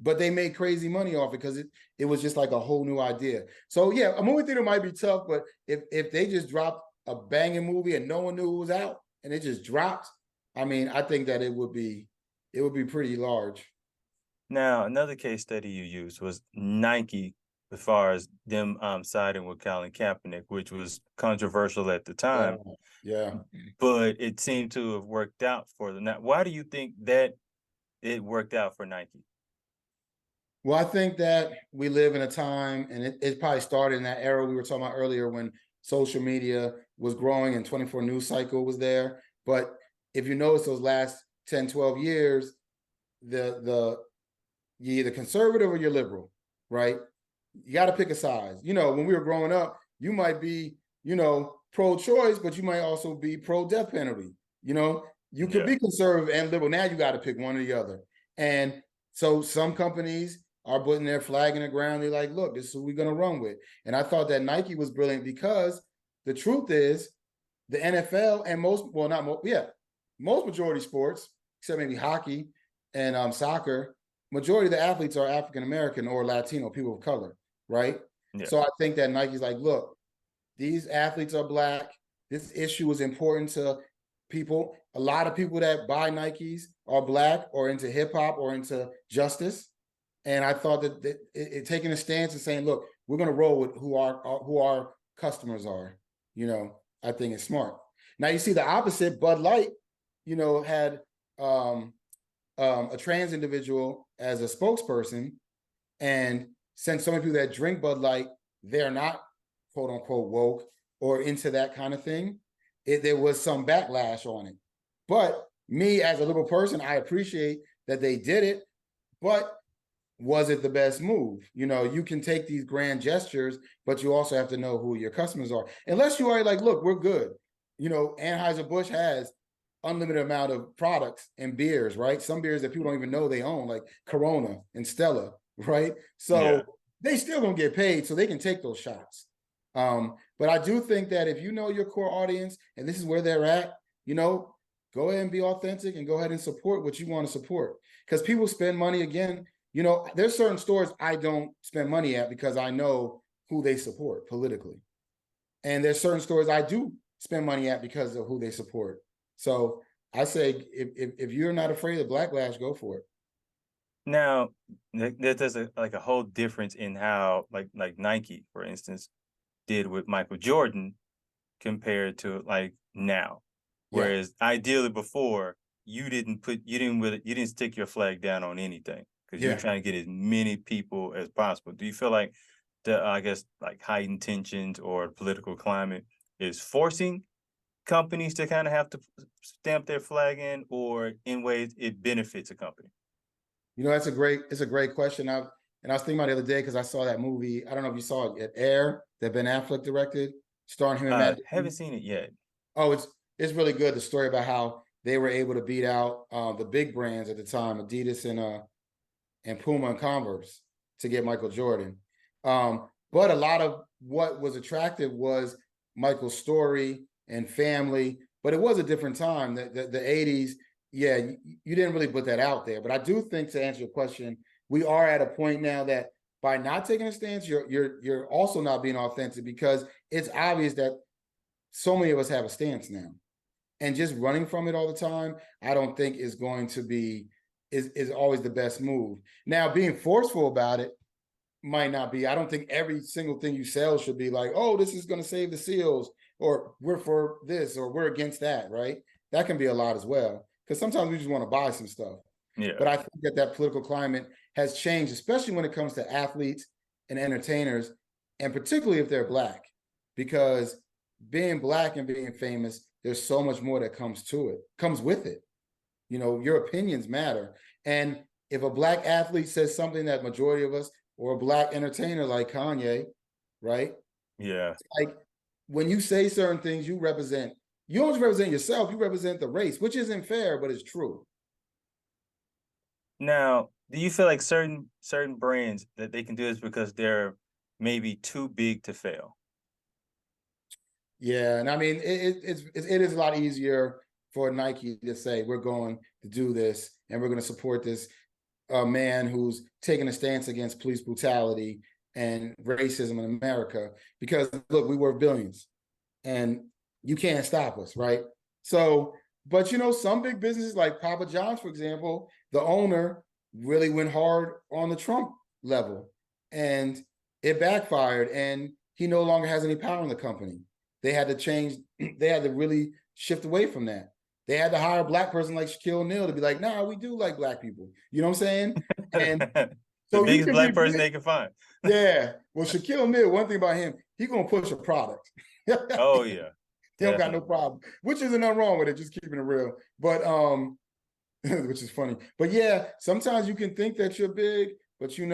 But they made crazy money off it because it was just like a whole new idea. So yeah, a movie theater might be tough, but if they just dropped a banging movie and no one knew it was out and it just dropped, I mean, I think that it would be pretty large. Now, another case study you used was Nike, as far as them siding with Colin Kaepernick, which was controversial at the time. Yeah. But it seemed to have worked out for them. Now, why do you think that it worked out for Nike? Well, I think that we live in a time, and it probably started in that era we were talking about earlier, when social media was growing and 24 news cycle was there. But if you notice those last 10, 12 years, you're either conservative or you're liberal, right? You got to pick a size. When we were growing up, you might be, pro-choice, but you might also be pro-death penalty. You could be conservative and liberal. Now you got to pick one or the other. And so some companies are putting their flag in the ground. They're like, look, this is what we're going to run with. And I thought that Nike was brilliant because the truth is the NFL and most majority sports, except maybe hockey and soccer, majority of the athletes are African-American or Latino, people of color, right? Yeah. So I think that Nike's like, look, these athletes are Black. This issue is important to people. A lot of people that buy Nikes are Black or into hip hop or into justice. And I thought that it taking a stance and saying, look, we're going to roll with who our customers are. I think it's smart. Now you see the opposite. Bud Light, had a trans individual as a spokesperson, and since so many people that drink Bud Light, they're not quote unquote woke or into that kind of thing. There was some backlash on it. But me as a liberal person, I appreciate that they did it, but was it the best move? You can take these grand gestures, but you also have to know who your customers are. Unless you are like, look, we're good. Anheuser-Busch has unlimited amount of products and beers, right? Some beers that people don't even know they own, like Corona and Stella, right? So they still gonna get paid, so they can take those shots. But I do think that if you know your core audience and this is where they're at, go ahead and be authentic and go ahead and support what you want to support. Because people spend money again. There's certain stores I don't spend money at because I know who they support politically. And there's certain stores I do spend money at because of who they support. So I say, if you're not afraid of backlash, go for it. Now, there's a whole difference in how like Nike, for instance, did with Michael Jordan compared to like now. Whereas ideally before, you didn't stick your flag down on anything because you're trying to get as many people as possible. Do you feel like heightened tensions or political climate is forcing companies to kind of have to stamp their flag in, or in ways it benefits a company? It's a great question. I was thinking about it the other day because I saw that movie. I don't know if you saw it, Air, that Ben Affleck directed, starring him and Matt. Haven't seen it yet. Oh, it's really good. The story about how they were able to beat out the big brands at the time, Adidas and Puma and Converse, to get Michael Jordan. But a lot of what was attractive was Michael's story and family, but it was a different time. The 80s, you didn't really put that out there. But I do think, to answer your question, we are at a point now that by not taking a stance, you're also not being authentic, because it's obvious that so many of us have a stance now. And just running from it all the time, I don't think is going to be is always the best move. Now, being forceful about it might not be. I don't think every single thing you sell should be like, oh, this is going to save the SEALs, or we're for this, or we're against that, right? That can be a lot as well, because sometimes we just want to buy some stuff. Yeah. But I think that political climate has changed, especially when it comes to athletes and entertainers, and particularly if they're Black, because being Black and being famous, there's so much more that comes with it. Your opinions matter. And if a Black athlete says something that majority of us, or a Black entertainer like Kanye, right? Yeah. Like, when you say certain things, you don't just represent yourself, you represent the race, which isn't fair, but it's true. Now, do you feel like certain brands that they can do this because they're maybe too big to fail? Yeah, and I mean, it is a lot easier for Nike to say, we're going to do this and we're going to support this man who's taking a stance against police brutality and racism in America, because look, we worth billions and you can't stop us, right? So, but some big businesses like Papa John's, for example, the owner really went hard on the Trump level and it backfired, and he no longer has any power in the company. They had to change, they had to really shift away from that. They had to hire a Black person like Shaquille O'Neal to be like, nah, we do like Black people. You know what I'm saying? And The So you biggest can black be person big. they can find. Yeah. Well, Shaquille O'Neal, one thing about him, he gonna push a product. Oh yeah, He don't got no definitely. problem, which isn't nothing wrong with it, just keeping it real. But which is funny. But yeah, sometimes you can think that you're big, but you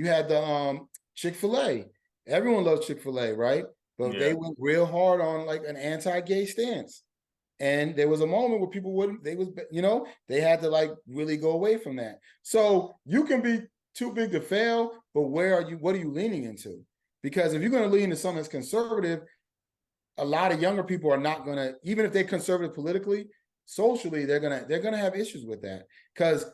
had the Chick-fil-A. Everyone loves Chick-fil-A, right? But they Yeah. went real hard on like an anti-gay stance. And there was a moment where people they had to like really go away from that. So you can be too big to fail, but what are you leaning into? Because if you're going to lean into something that's conservative, a lot of younger people are not going to, even if they're conservative politically, socially, they're gonna have issues with that. Because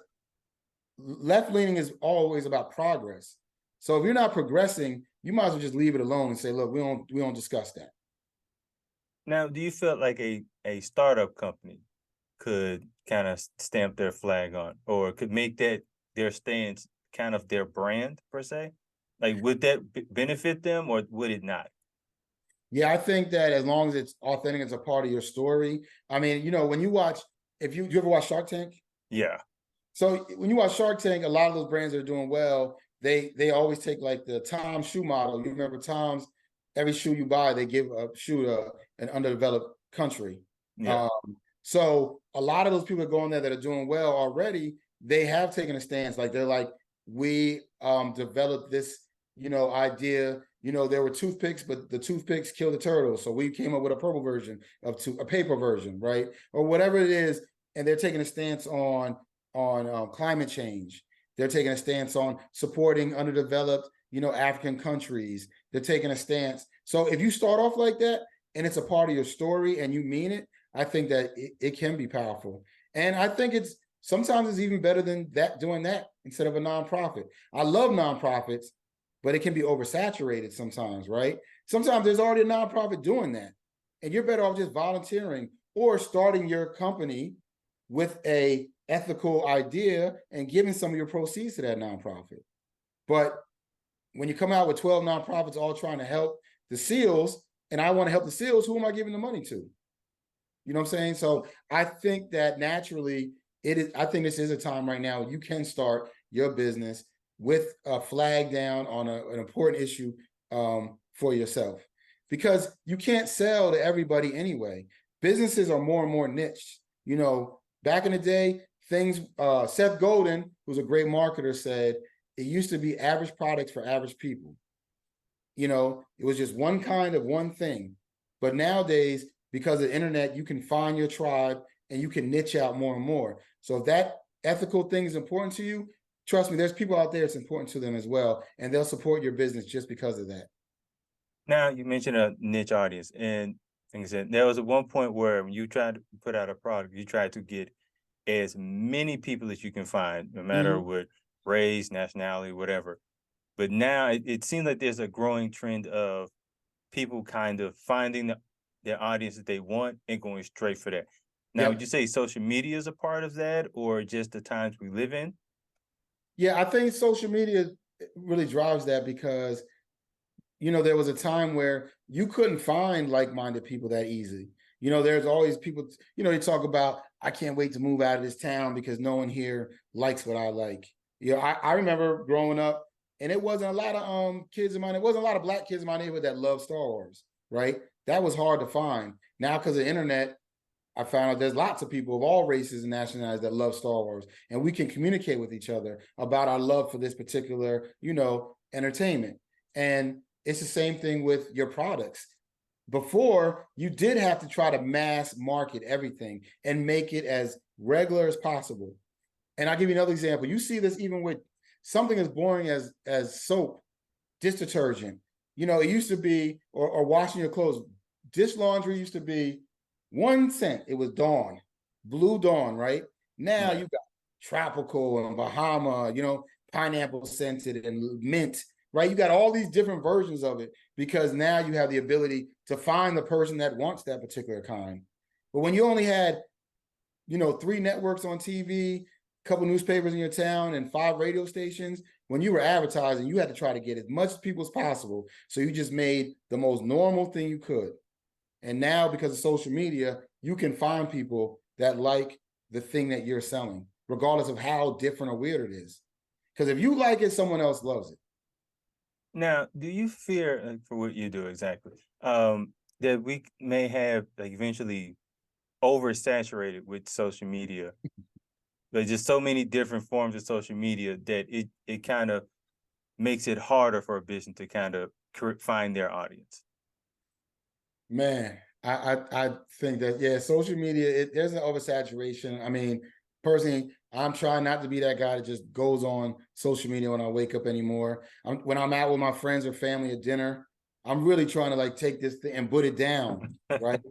left leaning is always about progress. So if you're not progressing, you might as well just leave it alone and say, look, we don't discuss that. Now, do you feel like a startup company could kind of stamp their flag on, or could make that their stance kind of their brand per se? Like, would that benefit them, or would it not? Yeah, I think that as long as it's authentic, it's a part of your story. I mean, when you watch, if you ever watch Shark Tank? Yeah. So when you watch Shark Tank, a lot of those brands that are doing well, they always take like the Tom shoe model. You remember Tom's, every shoe you buy, they give a shoe to an underdeveloped country. Yeah. Um, so a lot of those people that go in there that are doing well already, they have taken a stance. Like they're like, we developed this, idea. There were toothpicks, but the toothpicks kill the turtles. So we came up with a purple version a paper version, right? Or whatever it is. And they're taking a stance on climate change. They're taking a stance on supporting underdeveloped, African countries. They're taking a stance. So if you start off like that and it's a part of your story and you mean it, I think that it can be powerful. And I think sometimes it's even better than that, doing that instead of a nonprofit. I love nonprofits, but it can be oversaturated sometimes, right? Sometimes there's already a nonprofit doing that. And you're better off just volunteering or starting your company with a ethical idea and giving some of your proceeds to that nonprofit. But when you come out with 12 nonprofits all trying to help the SEALs, and I want to help the SEALs, who am I giving the money to? You know what I'm saying? So I think that naturally I think this is a time right now you can start your business with a flag down on an important issue for yourself, because you can't sell to everybody anyway. Businesses are more and more niched. Back in the day, Seth Godin, who's a great marketer, said it used to be average products for average people. It was just one kind of one thing. But nowadays, because of the internet, you can find your tribe and you can niche out more and more. So if that ethical thing is important to you, trust me, there's people out there it's important to them as well, and they'll support your business just because of that. Now, you mentioned a niche audience, and like I said, there was at one point where when you tried to put out a product, you tried to get as many people as you can find, no matter what race, nationality, whatever. But now it seems like there's a growing trend of people kind of finding their audience that they want and going straight for that. Now, would you say social media is a part of that, or just the times we live in? Yeah, I think social media really drives that because, there was a time where you couldn't find like-minded people that easy. There's always people, they talk about, I can't wait to move out of this town because no one here likes what I like. I remember growing up, and it wasn't a lot of kids in it wasn't a lot of Black kids in my neighborhood that loved Star Wars, right? That was hard to find. Now, because of the internet, I found out there's lots of people of all races and nationalities that love Star Wars, and we can communicate with each other about our love for this particular, entertainment. And it's the same thing with your products. Before, you did have to try to mass market everything and make it as regular as possible. And I'll give you another example. You see this even with something as boring as soap, dish detergent. It used to be, or washing your clothes. Dish laundry used to be 1 cent. It was Dawn, Blue Dawn, right? Now you got tropical and Bahama, pineapple scented and mint, right? You got all these different versions of it because now you have the ability to find the person that wants that particular kind. But when you only had, 3 networks on TV, a couple newspapers in your town, and 5 radio stations, when you were advertising, you had to try to get as much people as possible. So you just made the most normal thing you could. And now, because of social media, you can find people that like the thing that you're selling, regardless of how different or weird it is. Because if you like it, someone else loves it. Now, do you fear for what you do exactly, that we may have like eventually oversaturated with social media? There's just so many different forms of social media that it kind of makes it harder for a business to kind of find their audience. Man, I think that, yeah, social media, there's an oversaturation. I mean, personally, I'm trying not to be that guy that just goes on social media when I wake up anymore. When I'm out with my friends or family at dinner, I'm really trying to like take this thing and put it down, right?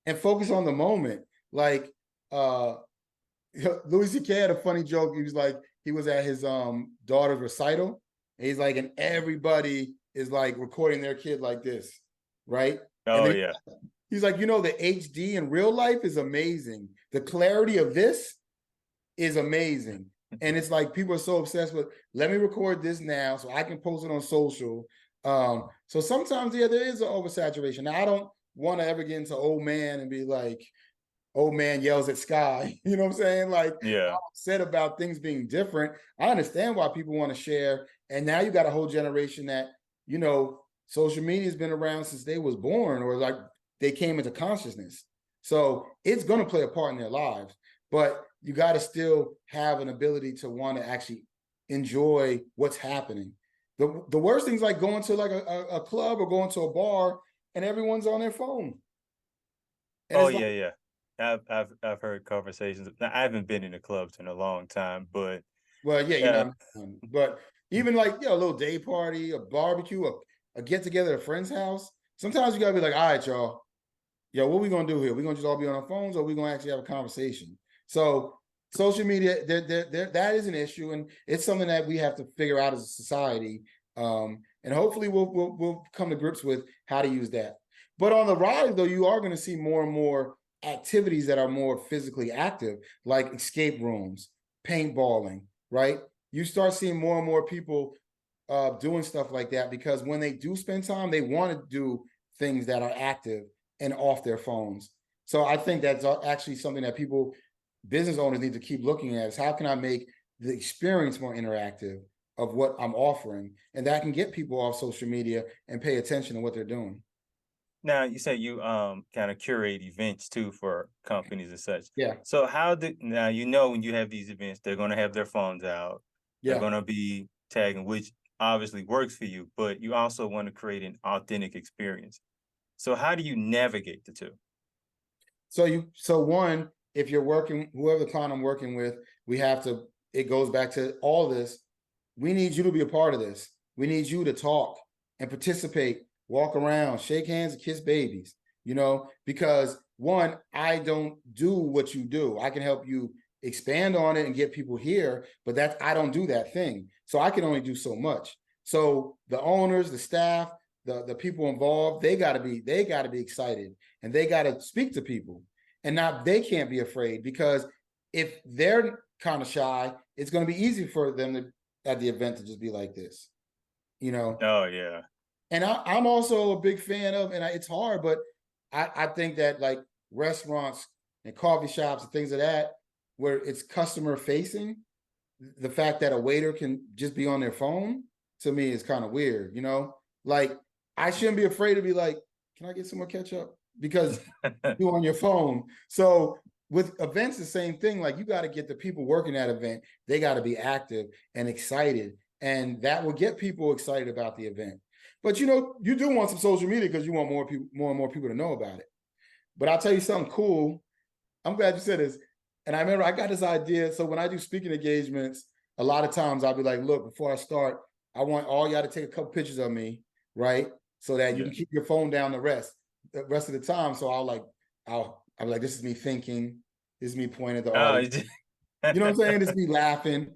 And focus on the moment. Like Louis C.K. had a funny joke. He was like, he was at his daughter's recital, and he's like, and everybody is like recording their kid like this, right? And Oh then yeah. he's like, the HD in real life is amazing. The clarity of this is amazing. And it's like people are so obsessed with, let me record this now so I can post it on social. So sometimes, yeah, there is an oversaturation. Now, I don't want to ever get into old man and be like, old man yells at sky. You know what I'm saying? Like, Yeah. I'm upset about things being different. I understand why people want to share. And now you got a whole generation that, social media has been around since they was born, or like they came into consciousness. So it's going to play a part in their lives, but you got to still have an ability to want to actually enjoy what's happening. The worst thing's like going to like a club or going to a bar and everyone's on their phone. And Oh it's like, yeah, yeah. I've heard conversations. Now, I haven't been in the clubs in a long time, but well, yeah, uh, but even like, a little day party, a barbecue, a get together at a friend's house. Sometimes you gotta be like, all right, y'all, what we gonna do here? We gonna just all be on our phones, or we gonna actually have a conversation? So social media, that is an issue, and it's something that we have to figure out as a society. And hopefully we'll come to grips with how to use that. But on the rise, though, you are going to see more and more activities that are more physically active, like escape rooms, paintballing, right? You start seeing more and more people doing stuff like that, because when they do spend time, they want to do things that are active and off their phones. So I think that's actually something that business owners need to keep looking at, is how can I make the experience more interactive of what I'm offering, and that can get people off social media and pay attention to what they're doing. now you say you kind of curate events too for companies and such. Yeah. So now when you have these events, they're going to have their phones out. They're Yeah. going to be tagging, which obviously works for you, but you also want to create an authentic experience. So how do you navigate the two? So one, if you're working, whoever the client I'm working with, it goes back to all this. We need you to be a part of this. We need you to talk and participate, walk around, shake hands, and kiss babies, because one, I don't do what you do. I can help you expand on it and get people here, but I don't do that thing. So I can only do so much. So the owners, the staff, the people involved, they gotta be excited, and they gotta speak to people. And now they can't be afraid, because if they're kind of shy, it's going to be easy for them at the event to just be like this, Oh yeah. And I'm also a big fan of, and it's hard, but I think that like restaurants and coffee shops and things of that, where it's customer facing, the fact that a waiter can just be on their phone, to me, is kind of weird, Like, I shouldn't be afraid to be like, can I get some more ketchup? Because you're on your phone. So with events, the same thing. Like, you got to get the people working that event. They got to be active and excited, and that will get people excited about the event. But you do want some social media, because you want more and more people to know about it. But I'll tell you something cool. I'm glad you said this. And I remember I got this idea. So when I do speaking engagements, a lot of times I'll be like, look, before I start, I want all y'all to take a couple pictures of me, right? So that you can keep your phone down the rest of the time. So I'm like, this is me thinking, this is me pointing at the audience. You know what I'm saying? This is me laughing.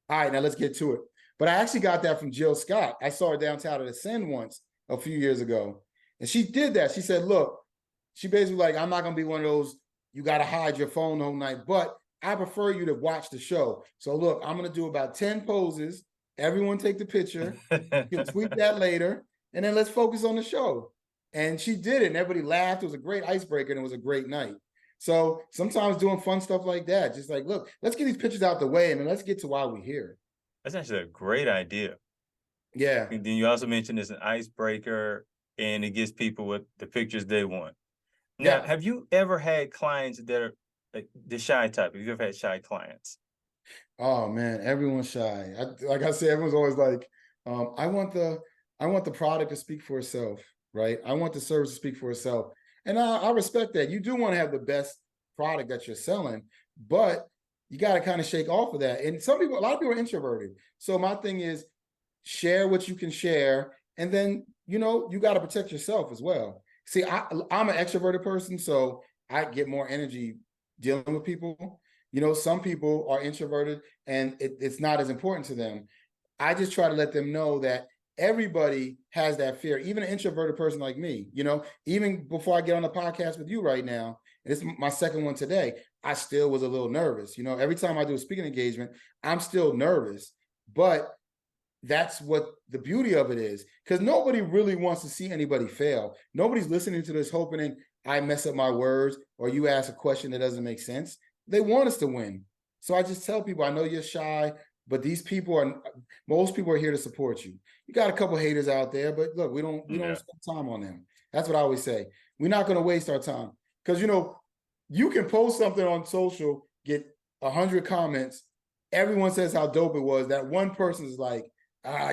All right, now let's get to it. But I actually got that from Jill Scott. I saw her downtown at Ascend once a few years ago. And she did that. She said, look, she basically like, I'm not going to be one of those, you got to hide your phone the whole night, but I prefer you to watch the show. So look, I'm going to do about 10 poses. Everyone take the picture. You can tweet that later. And then let's focus on the show. And she did it. And everybody laughed. It was a great icebreaker, and it was a great night. So sometimes doing fun stuff like that, just like, look, let's get these pictures out the way, and then let's get to why we're here. That's actually a great idea. Yeah. And then you also mentioned it's an icebreaker and it gives people what the pictures they want. Now, Yeah. have you ever had clients that are like the shy type? Have you ever had shy clients? Oh man, everyone's shy. Like I said, everyone's always like, I want the product to speak for itself, right? I want the service to speak for itself. And I respect that. You do want to have the best product that you're selling, but you got to kind of shake off of that. And a lot of people are introverted. So my thing is share what you can share, and then you got to protect yourself as well. See, I'm an extroverted person, so I get more energy dealing with people. Some people are introverted and it's not as important to them. I just try to let them know that everybody has that fear, even an introverted person like me. Even before I get on the podcast with you right now, and this is my second one today, I still was a little nervous. Every time I do a speaking engagement, I'm still nervous, but that's what the beauty of it is, because nobody really wants to see anybody fail. Nobody's listening to this hoping I mess up my words or you ask a question that doesn't make sense. They want us to win. So I just tell people, I know you're shy, but most people are here to support you. You got a couple haters out there, but look, we don't Yeah. spend time on them. That's what I always say. We're not going to waste our time, because you can post something on social, get 100 comments, everyone says how dope it was. That one person is like,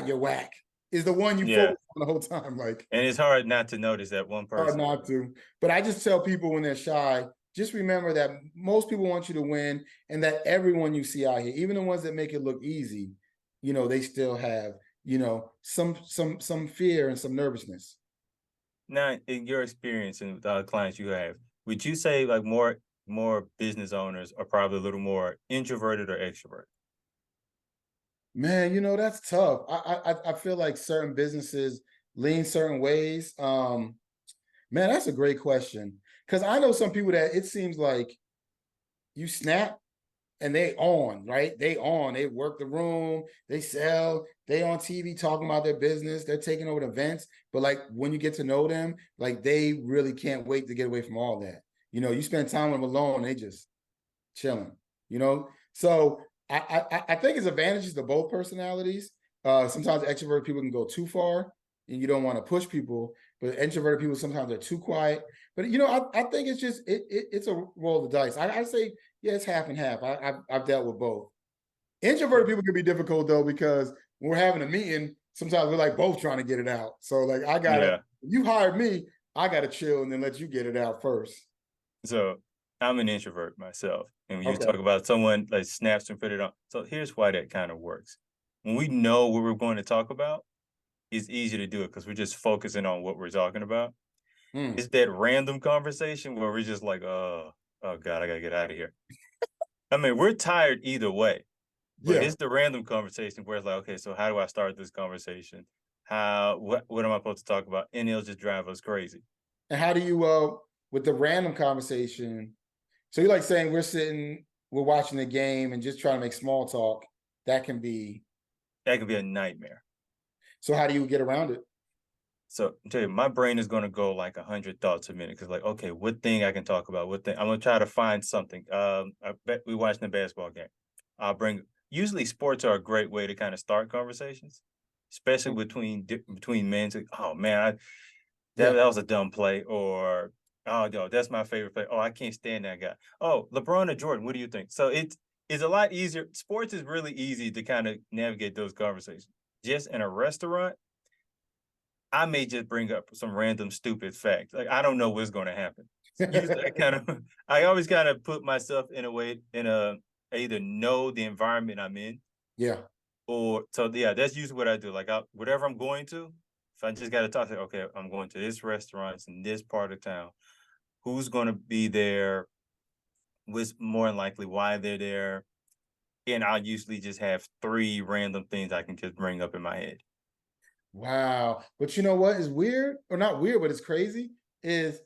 you're whack, is the one you Yeah. focus on the whole time. Like, And it's hard not to notice that one hard person. not to. But I just tell people when they're shy, just remember that most people want you to win, and that everyone you see out here, even the ones that make it look easy, they still have, some fear and some nervousness. Now, in your experience and with the clients you have, would you say like more business owners are probably a little more introverted or extroverted? Man, that's tough. I feel like certain businesses lean certain ways. Man, that's a great question. Because I know some people that it seems like you snap and they on, right? They work the room, they sell, they on TV talking about their business, they're taking over the events. But like when you get to know them, like they really can't wait to get away from all that. You spend time with them alone, they just chilling, So I think it's advantages to both personalities. Sometimes extroverted people can go too far and you don't want to push people, but introverted people sometimes are too quiet. But I think it's just it's a roll of the dice. I say yeah, it's half and half. I've dealt with both. Introverted people can be difficult though, because when we're having a meeting, sometimes we're like both trying to get it out. So like Yeah. you hired me, I gotta chill and then let you get it out first. So I'm an introvert myself. And when you Okay. talk about someone like snaps and put it on. So here's why that kind of works. When we know what we're going to talk about, it's easy to do it because we're just focusing on what we're talking about. It's that random conversation where we're just like, oh God, I gotta get out of here. I mean, we're tired either way, but Yeah. it's the random conversation where it's like, okay, so how do I start this conversation? What am I supposed to talk about? And it'll just drive us crazy. And how do you with the random conversation? So you're like saying we're watching the game and just trying to make small talk. That can be. That could be a nightmare. So how do you get around it? So I tell you, my brain is gonna go like 100 thoughts a minute because like, okay, what thing I can talk about? What thing I'm gonna try to find something. I bet we watching a basketball game. I'll bring usually sports are a great way to kind of start conversations, especially between men. So, oh man, Yeah. that was a dumb play, or oh no, that's my favorite play. Oh, I can't stand that guy. Oh, LeBron or Jordan, what do you think? So it's a lot easier. Sports is really easy to kind of navigate those conversations. Just in a restaurant, I may just bring up some random stupid fact. Like I don't know what's going to happen. Usually, I always kind of put myself in a way I either know the environment I'm in, Yeah. or so yeah, that's usually what I do. Like whatever I'm going to, if I just got to talk, okay, I'm going to this restaurant it's in this part of town. Who's going to be there? What's more than likely why they're there? And I'll usually just have three random things I can just bring up in my head. Wow. But you know what is weird, or not weird, but it's crazy, is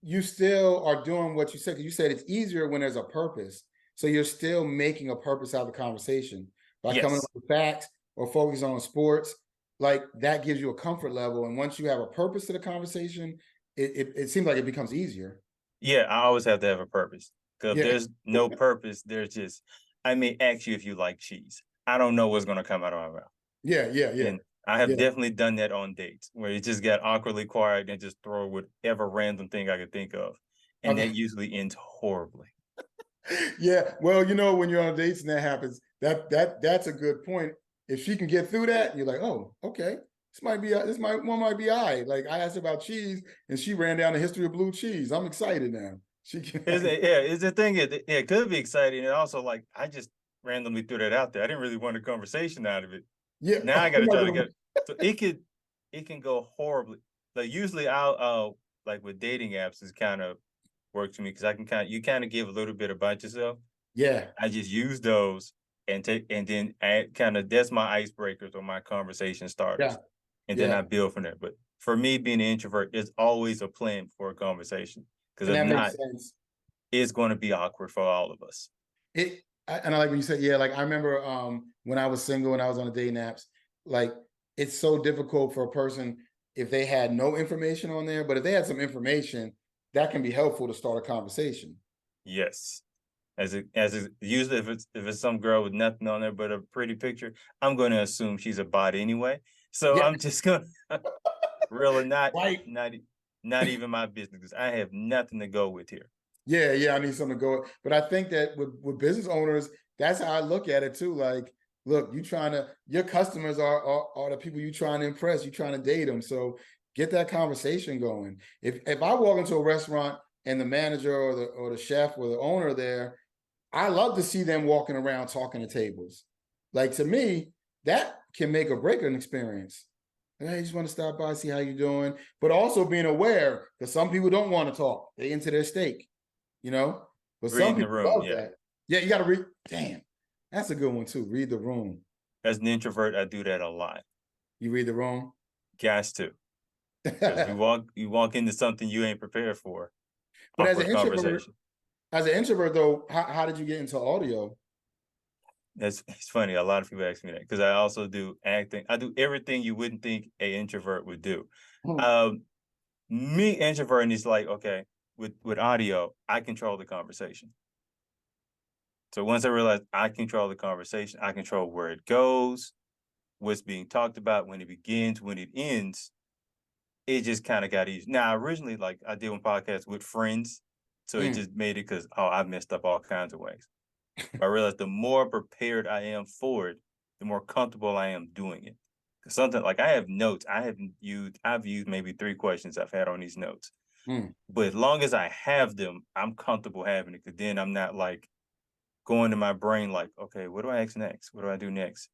you still are doing what you said. 'Cause you said it's easier when there's a purpose. So you're still making a purpose out of the conversation by coming up Yes. with facts or focusing on sports. Like that gives you a comfort level. And once you have a purpose to the conversation, it seems like it becomes easier. Yeah, I always have to have a purpose. Because if Yeah. there's no purpose, there's just I may ask you if you like cheese. I don't know what's going to come out of my mouth. Yeah. And I have Yeah. definitely done that on dates where it just got awkwardly quiet and just throw whatever random thing I could think of. And Okay. that usually ends horribly. Yeah. Well, when you're on dates and that happens, that's a good point. If she can get through that, you're like, oh, okay. One might be all right. Like I asked about cheese and she ran down the history of blue cheese. I'm excited now. She can It's the thing is, it could be exciting. And also, like, I just randomly threw that out there. I didn't really want a conversation out of it. yeah. Now I got to try to get so it can go horribly. Like usually I'll like with dating apps is kind of works for me because I can you kind of give a little bit about yourself. Yeah. I just use those and then add kind of that's my icebreakers or my conversation starters. Yeah. And then Yeah. I build from there. But for me, being an introvert, it's always a plan for a conversation. Because And if that not, makes sense. it's going to be awkward for all of us. And I like when you said, yeah, like I remember when I was single and I was on the dating apps, like it's so difficult for a person if they had no information on there, but if they had some information, that can be helpful to start a conversation. Yes. Usually if it's some girl with nothing on there but a pretty picture, I'm going to assume she's a bot anyway. So Yeah. I'm just going to really Right. not even my business. I have nothing to go with here. Yeah, I need something to go. But I think that with business owners, that's how I look at it too. Like, look, your customers are the people you trying to impress. You trying to date them. So get that conversation going. If I walk into a restaurant and the manager or the chef or the owner there, I love to see them walking around talking to tables. Like to me, that can make or break an experience. Hey, I just want to stop by, see how you're doing, but also being aware because some people don't want to talk. They into their steak. But some Reading the people room, love that. Yeah, you got to read. Damn, that's a good one too. Read the room. As an introvert, I do that a lot. You read the room. Guys too. Because you walk into something you ain't prepared for. But Awkward conversation. as an introvert though, how did you get into audio? It's funny. A lot of people ask me that because I also do acting. I do everything you wouldn't think an introvert would do. Me introverting is like, okay, with audio, I control the conversation. So once I realized I control the conversation, I control where it goes, what's being talked about, when it begins, when it ends, it just kind of got easy. Now, originally, like I did one podcast with friends, so it just made it because, I messed up all kinds of ways. But I realized the more prepared I am for it, the more comfortable I am doing it. Because something like I have notes, I've used maybe 3 questions I've had on these notes. But as long as I have them, I'm comfortable having it because then I'm not like going to my brain like, okay, what do I ask next? What do I do next?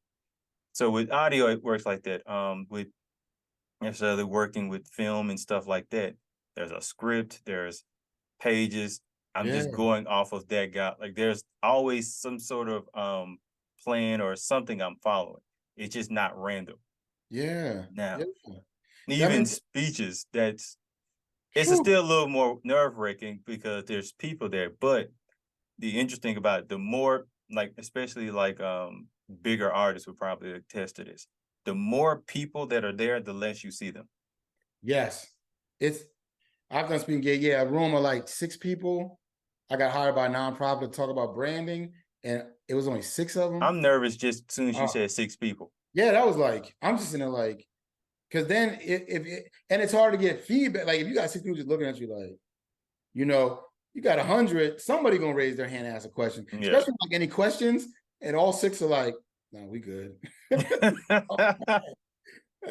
So with audio, it works like that. With necessarily working with film and stuff like that, there's a script, there's pages. I'm just going off of that guy. Like there's always some sort of plan or something I'm following. It's just not random. Yeah. Now, Yeah. even speeches, it's still a little more nerve-wracking because there's people there. But the interesting about it, the more like, especially like bigger artists would probably attest to this. The more people that are there, the less you see them. Yes. I've done speaking gig. Yeah, a room of like 6 people. I got hired by a nonprofit to talk about branding, and it was only 6 of them. I'm nervous just as soon as you said 6 people. Yeah, that was like, I'm just in there like, because then and it's hard to get feedback. Like if you got 6 people just looking at you like, you got 100, somebody gonna raise their hand and ask a question. Yeah. Especially like any questions, and all 6 are like, no, we good. That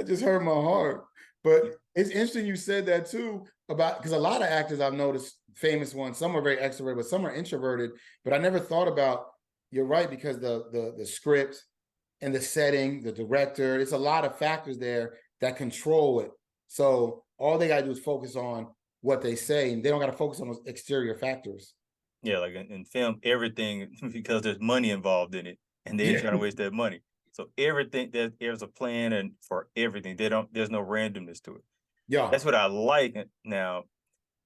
just hurt my heart. But it's interesting you said that too, because a lot of actors I've noticed, famous ones, some are very extroverted, but some are introverted. But I never thought about, you're right, because the script and the setting, the director, it's a lot of factors there that control it. So all they got to do is focus on what they say, and they don't got to focus on those exterior factors. Yeah, like in film, everything, because there's money involved in it, and they ain't trying to waste that money. So everything, there's a plan and for everything. There's no randomness to it. Yeah. That's what I like. Now,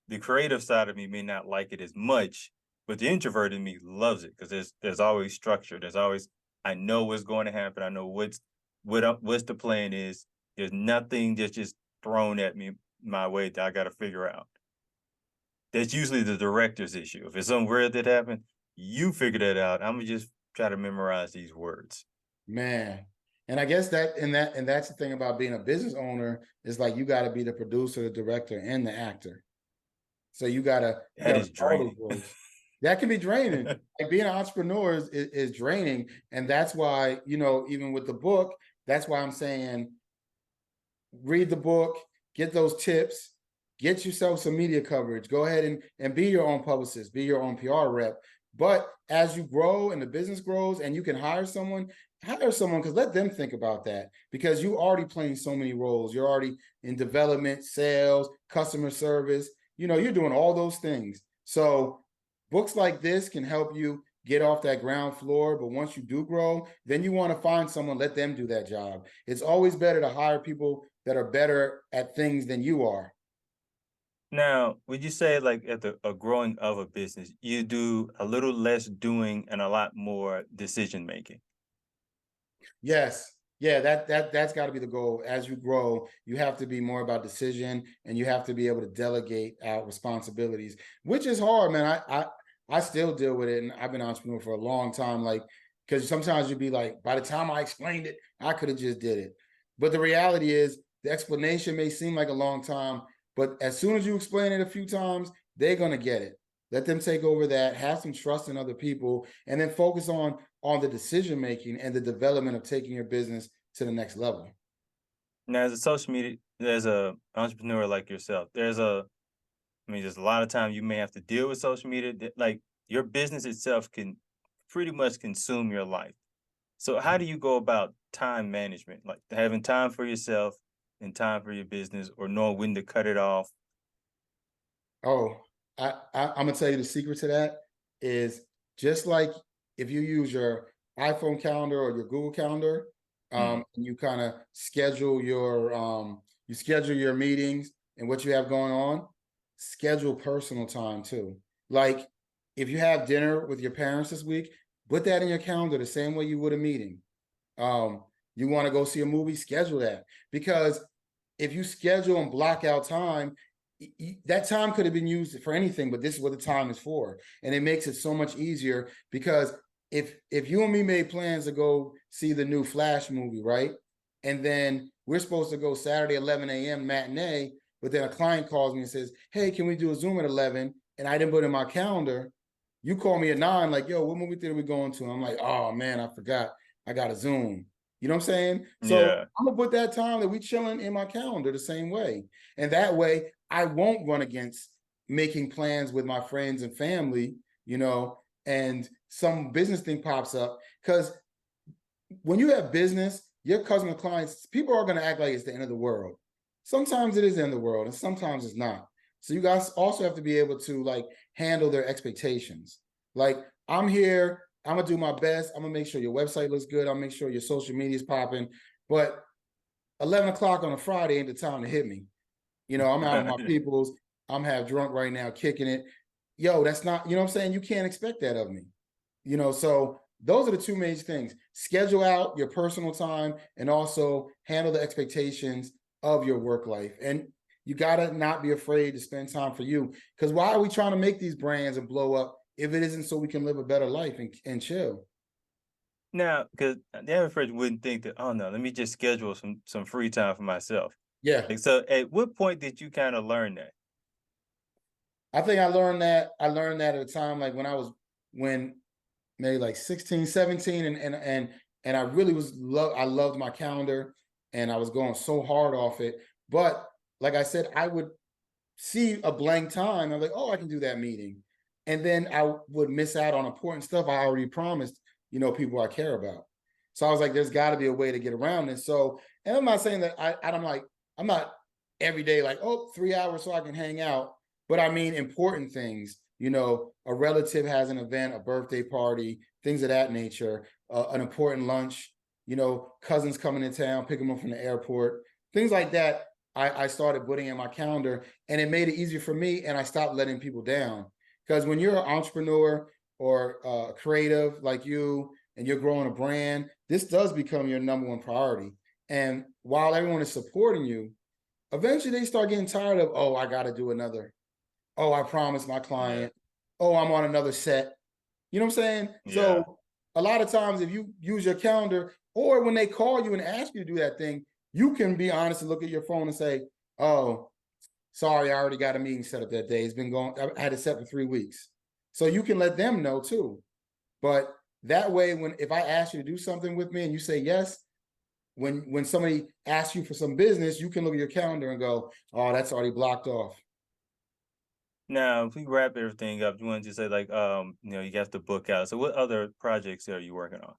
the creative side of me may not like it as much, but the introvert in me loves it because there's always structure. There's always, I know what's going to happen. I know what's the plan is. There's nothing that's just thrown at me my way that I got to figure out. That's usually the director's issue. If it's something weird that happened, you figure that out. I'm gonna just try to memorize these words. Man. And I guess that's the thing about being a business owner is like you got to be the producer, the director, and the actor. So you gotta That is all those draining. roles. That can be draining. Like being an entrepreneur is draining, and that's why even with the book, that's why I'm saying read the book, get those tips, get yourself some media coverage. Go ahead and be your own publicist, be your own PR rep. But as you grow and the business grows and you can hire someone because let them think about that, because you already playing so many roles. You're already in development, sales, customer service. You're doing all those things. So books like this can help you get off that ground floor. But once you do grow, then you want to find someone, let them do that job. It's always better to hire people that are better at things than you are. Now, would you say like at the a growing of a business, you do a little less doing and a lot more decision making? Yes. Yeah, that's got to be the goal. As you grow, you have to be more about decision, and you have to be able to delegate out responsibilities, which is hard, man. I still deal with it, and I've been an entrepreneur for a long time. Like, because sometimes you'd be like, by the time I explained it, I could have just did it. But the reality is, the explanation may seem like a long time, but as soon as you explain it a few times, they're gonna get it. Let them take over that. Have some trust in other people, and then focus on the decision making and the development of taking your business to the next level. Now, as a social media, as a entrepreneur like yourself, there's a lot of time you may have to deal with social media. Like your business itself can pretty much consume your life. So how do you go about time management, like having time for yourself and time for your business, or knowing when to cut it off? Oh, I'm gonna tell you the secret to that is just like if you use your iPhone calendar or your Google calendar, Mm. and you kind of schedule your meetings and what you have going on. Schedule personal time too. Like if you have dinner with your parents this week, put that in your calendar the same way you would a meeting. You want to go see a movie, schedule that, because if you schedule and block out time, that time could have been used for anything, but this is what the time is for. And it makes it so much easier, because if you and me made plans to go see the new Flash movie, right? And then we're supposed to go Saturday 11 a.m. matinee, but then a client calls me and says, hey, can we do a Zoom at 11? And I didn't put it in my calendar. You call me at 9, like, yo, what movie theater we going to? And I'm like, oh man, I forgot. I got a Zoom. You know what I'm saying? So Yeah. I'm gonna put that time that we chilling in my calendar the same way. And that way I won't run against making plans with my friends and family, and some business thing pops up. Because when you have business, your customer clients, people are gonna act like it's the end of the world. Sometimes it is the end of the world, and sometimes it's not. So you guys also have to be able to like handle their expectations. Like, I'm here, I'm gonna do my best. I'm gonna make sure your website looks good. I'll make sure your social media is popping. But 11 o'clock on a Friday ain't the time to hit me. I'm out with my peoples. I'm half drunk right now, kicking it. Yo, that's not, you know what I'm saying? You can't expect that of me. So those are the two major things. Schedule out your personal time and also handle the expectations of your work life. And you gotta not be afraid to spend time for you. Because why are we trying to make these brands and blow up if it isn't so we can live a better life and chill? Now, because the average person wouldn't think that, oh no, let me just schedule some free time for myself. Yeah. Like, so at what point did you kind of learn that? I think I learned that at a time like when maybe like 16, 17, and I really I loved my calendar, and I was going so hard off it. But like I said, I would see a blank time. I'm like, oh, I can do that meeting. And then I would miss out on important stuff I already promised, people I care about. So I was like, there's got to be a way to get around this. So, and I'm not saying that I'm not every day like, oh, 3 hours so I can hang out. But I mean, important things, a relative has an event, a birthday party, things of that nature, an important lunch, cousins coming in town, pick them up from the airport, things like that. I started putting in my calendar, and it made it easier for me, and I stopped letting people down. Because when you're an entrepreneur or creative like you, and you're growing a brand, this does become your number one priority. And while everyone is supporting you, eventually they start getting tired of, oh, I got to do another. Oh, I promised my Yeah. client. Oh, I'm on another set. You know what I'm saying? Yeah. So a lot of times if you use your calendar, Or when they call you and ask you to do that thing, you can be honest and look at your phone and say, oh, sorry, I already got a meeting set up that day. It's been going, I had it set for 3 weeks. So you can let them know too. But that way, if I ask you to do something with me and you say yes, when somebody asks you for some business, you can look at your calendar and go, oh, that's already blocked off. Now, if we wrap everything up, you want to just say like, you got the book out. So what other projects are you working on?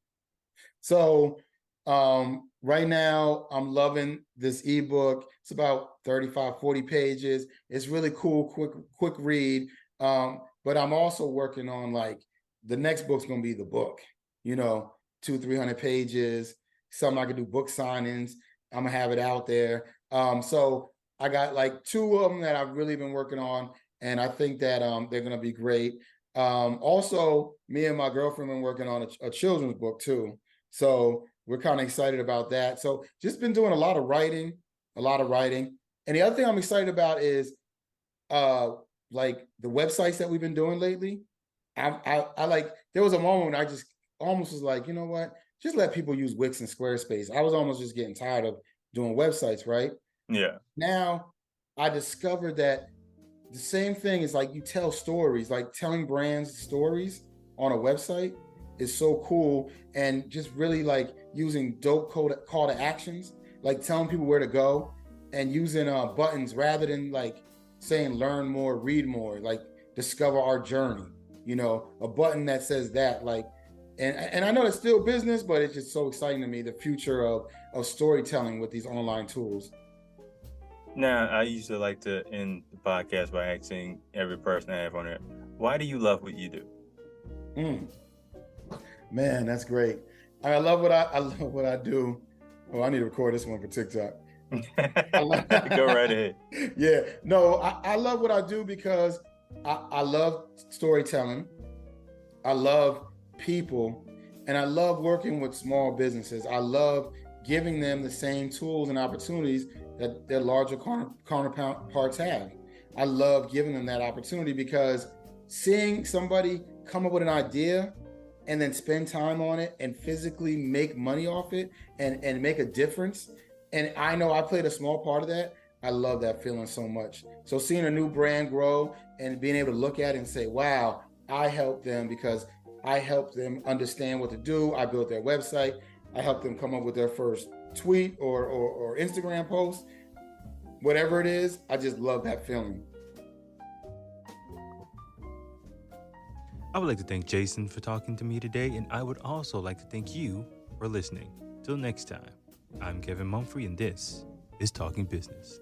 So right now I'm loving this ebook. It's about 35, 40 pages. It's really cool, quick read. But I'm also working on like the next book's gonna be the book, 200-300 pages. Something I can do book signings. I'm gonna have it out there. So I got like 2 of them that I've really been working on, and I think that they're gonna be great. Also, me and my girlfriend been working on a children's book too. So we're kind of excited about that. So just been doing a lot of writing. And the other thing I'm excited about is like the websites that we've been doing lately. I like, there was a moment when I just almost was like, you know what? Just let people use Wix and Squarespace. I was almost just getting tired of doing websites, right? Yeah. Now I discovered that the same thing is like you tell stories, like telling brands stories on a website is so cool, and just really like using dope call to actions, like telling people where to go and using buttons rather than like saying learn more, read more, like discover our journey, a button that says that, like, and I know it's still business, but it's just so exciting to me, the future of storytelling with these online tools. Now, I usually like to end the podcast by asking every person I have on it, why do you love what you do? Man, that's great. I love what I do. Oh, I need to record this one for TikTok. Go right ahead. Yeah, no, I love what I do because I love storytelling. I love people, and I love working with small businesses. I love giving them the same tools and opportunities that their larger counterparts have. I love giving them that opportunity because seeing somebody come up with an idea and then spend time on it and physically make money off it and make a difference. And I know I played a small part of that. I love that feeling so much. So seeing a new brand grow and being able to look at it and say, wow, I helped them because I helped them understand what to do. I built their website. I helped them come up with their first tweet or Instagram post. Whatever it is, I just love that feeling. I would like to thank Jason for talking to me today, and I would also like to thank you for listening. Till next time, I'm Kevin Mumphrey, and this is Talking Business.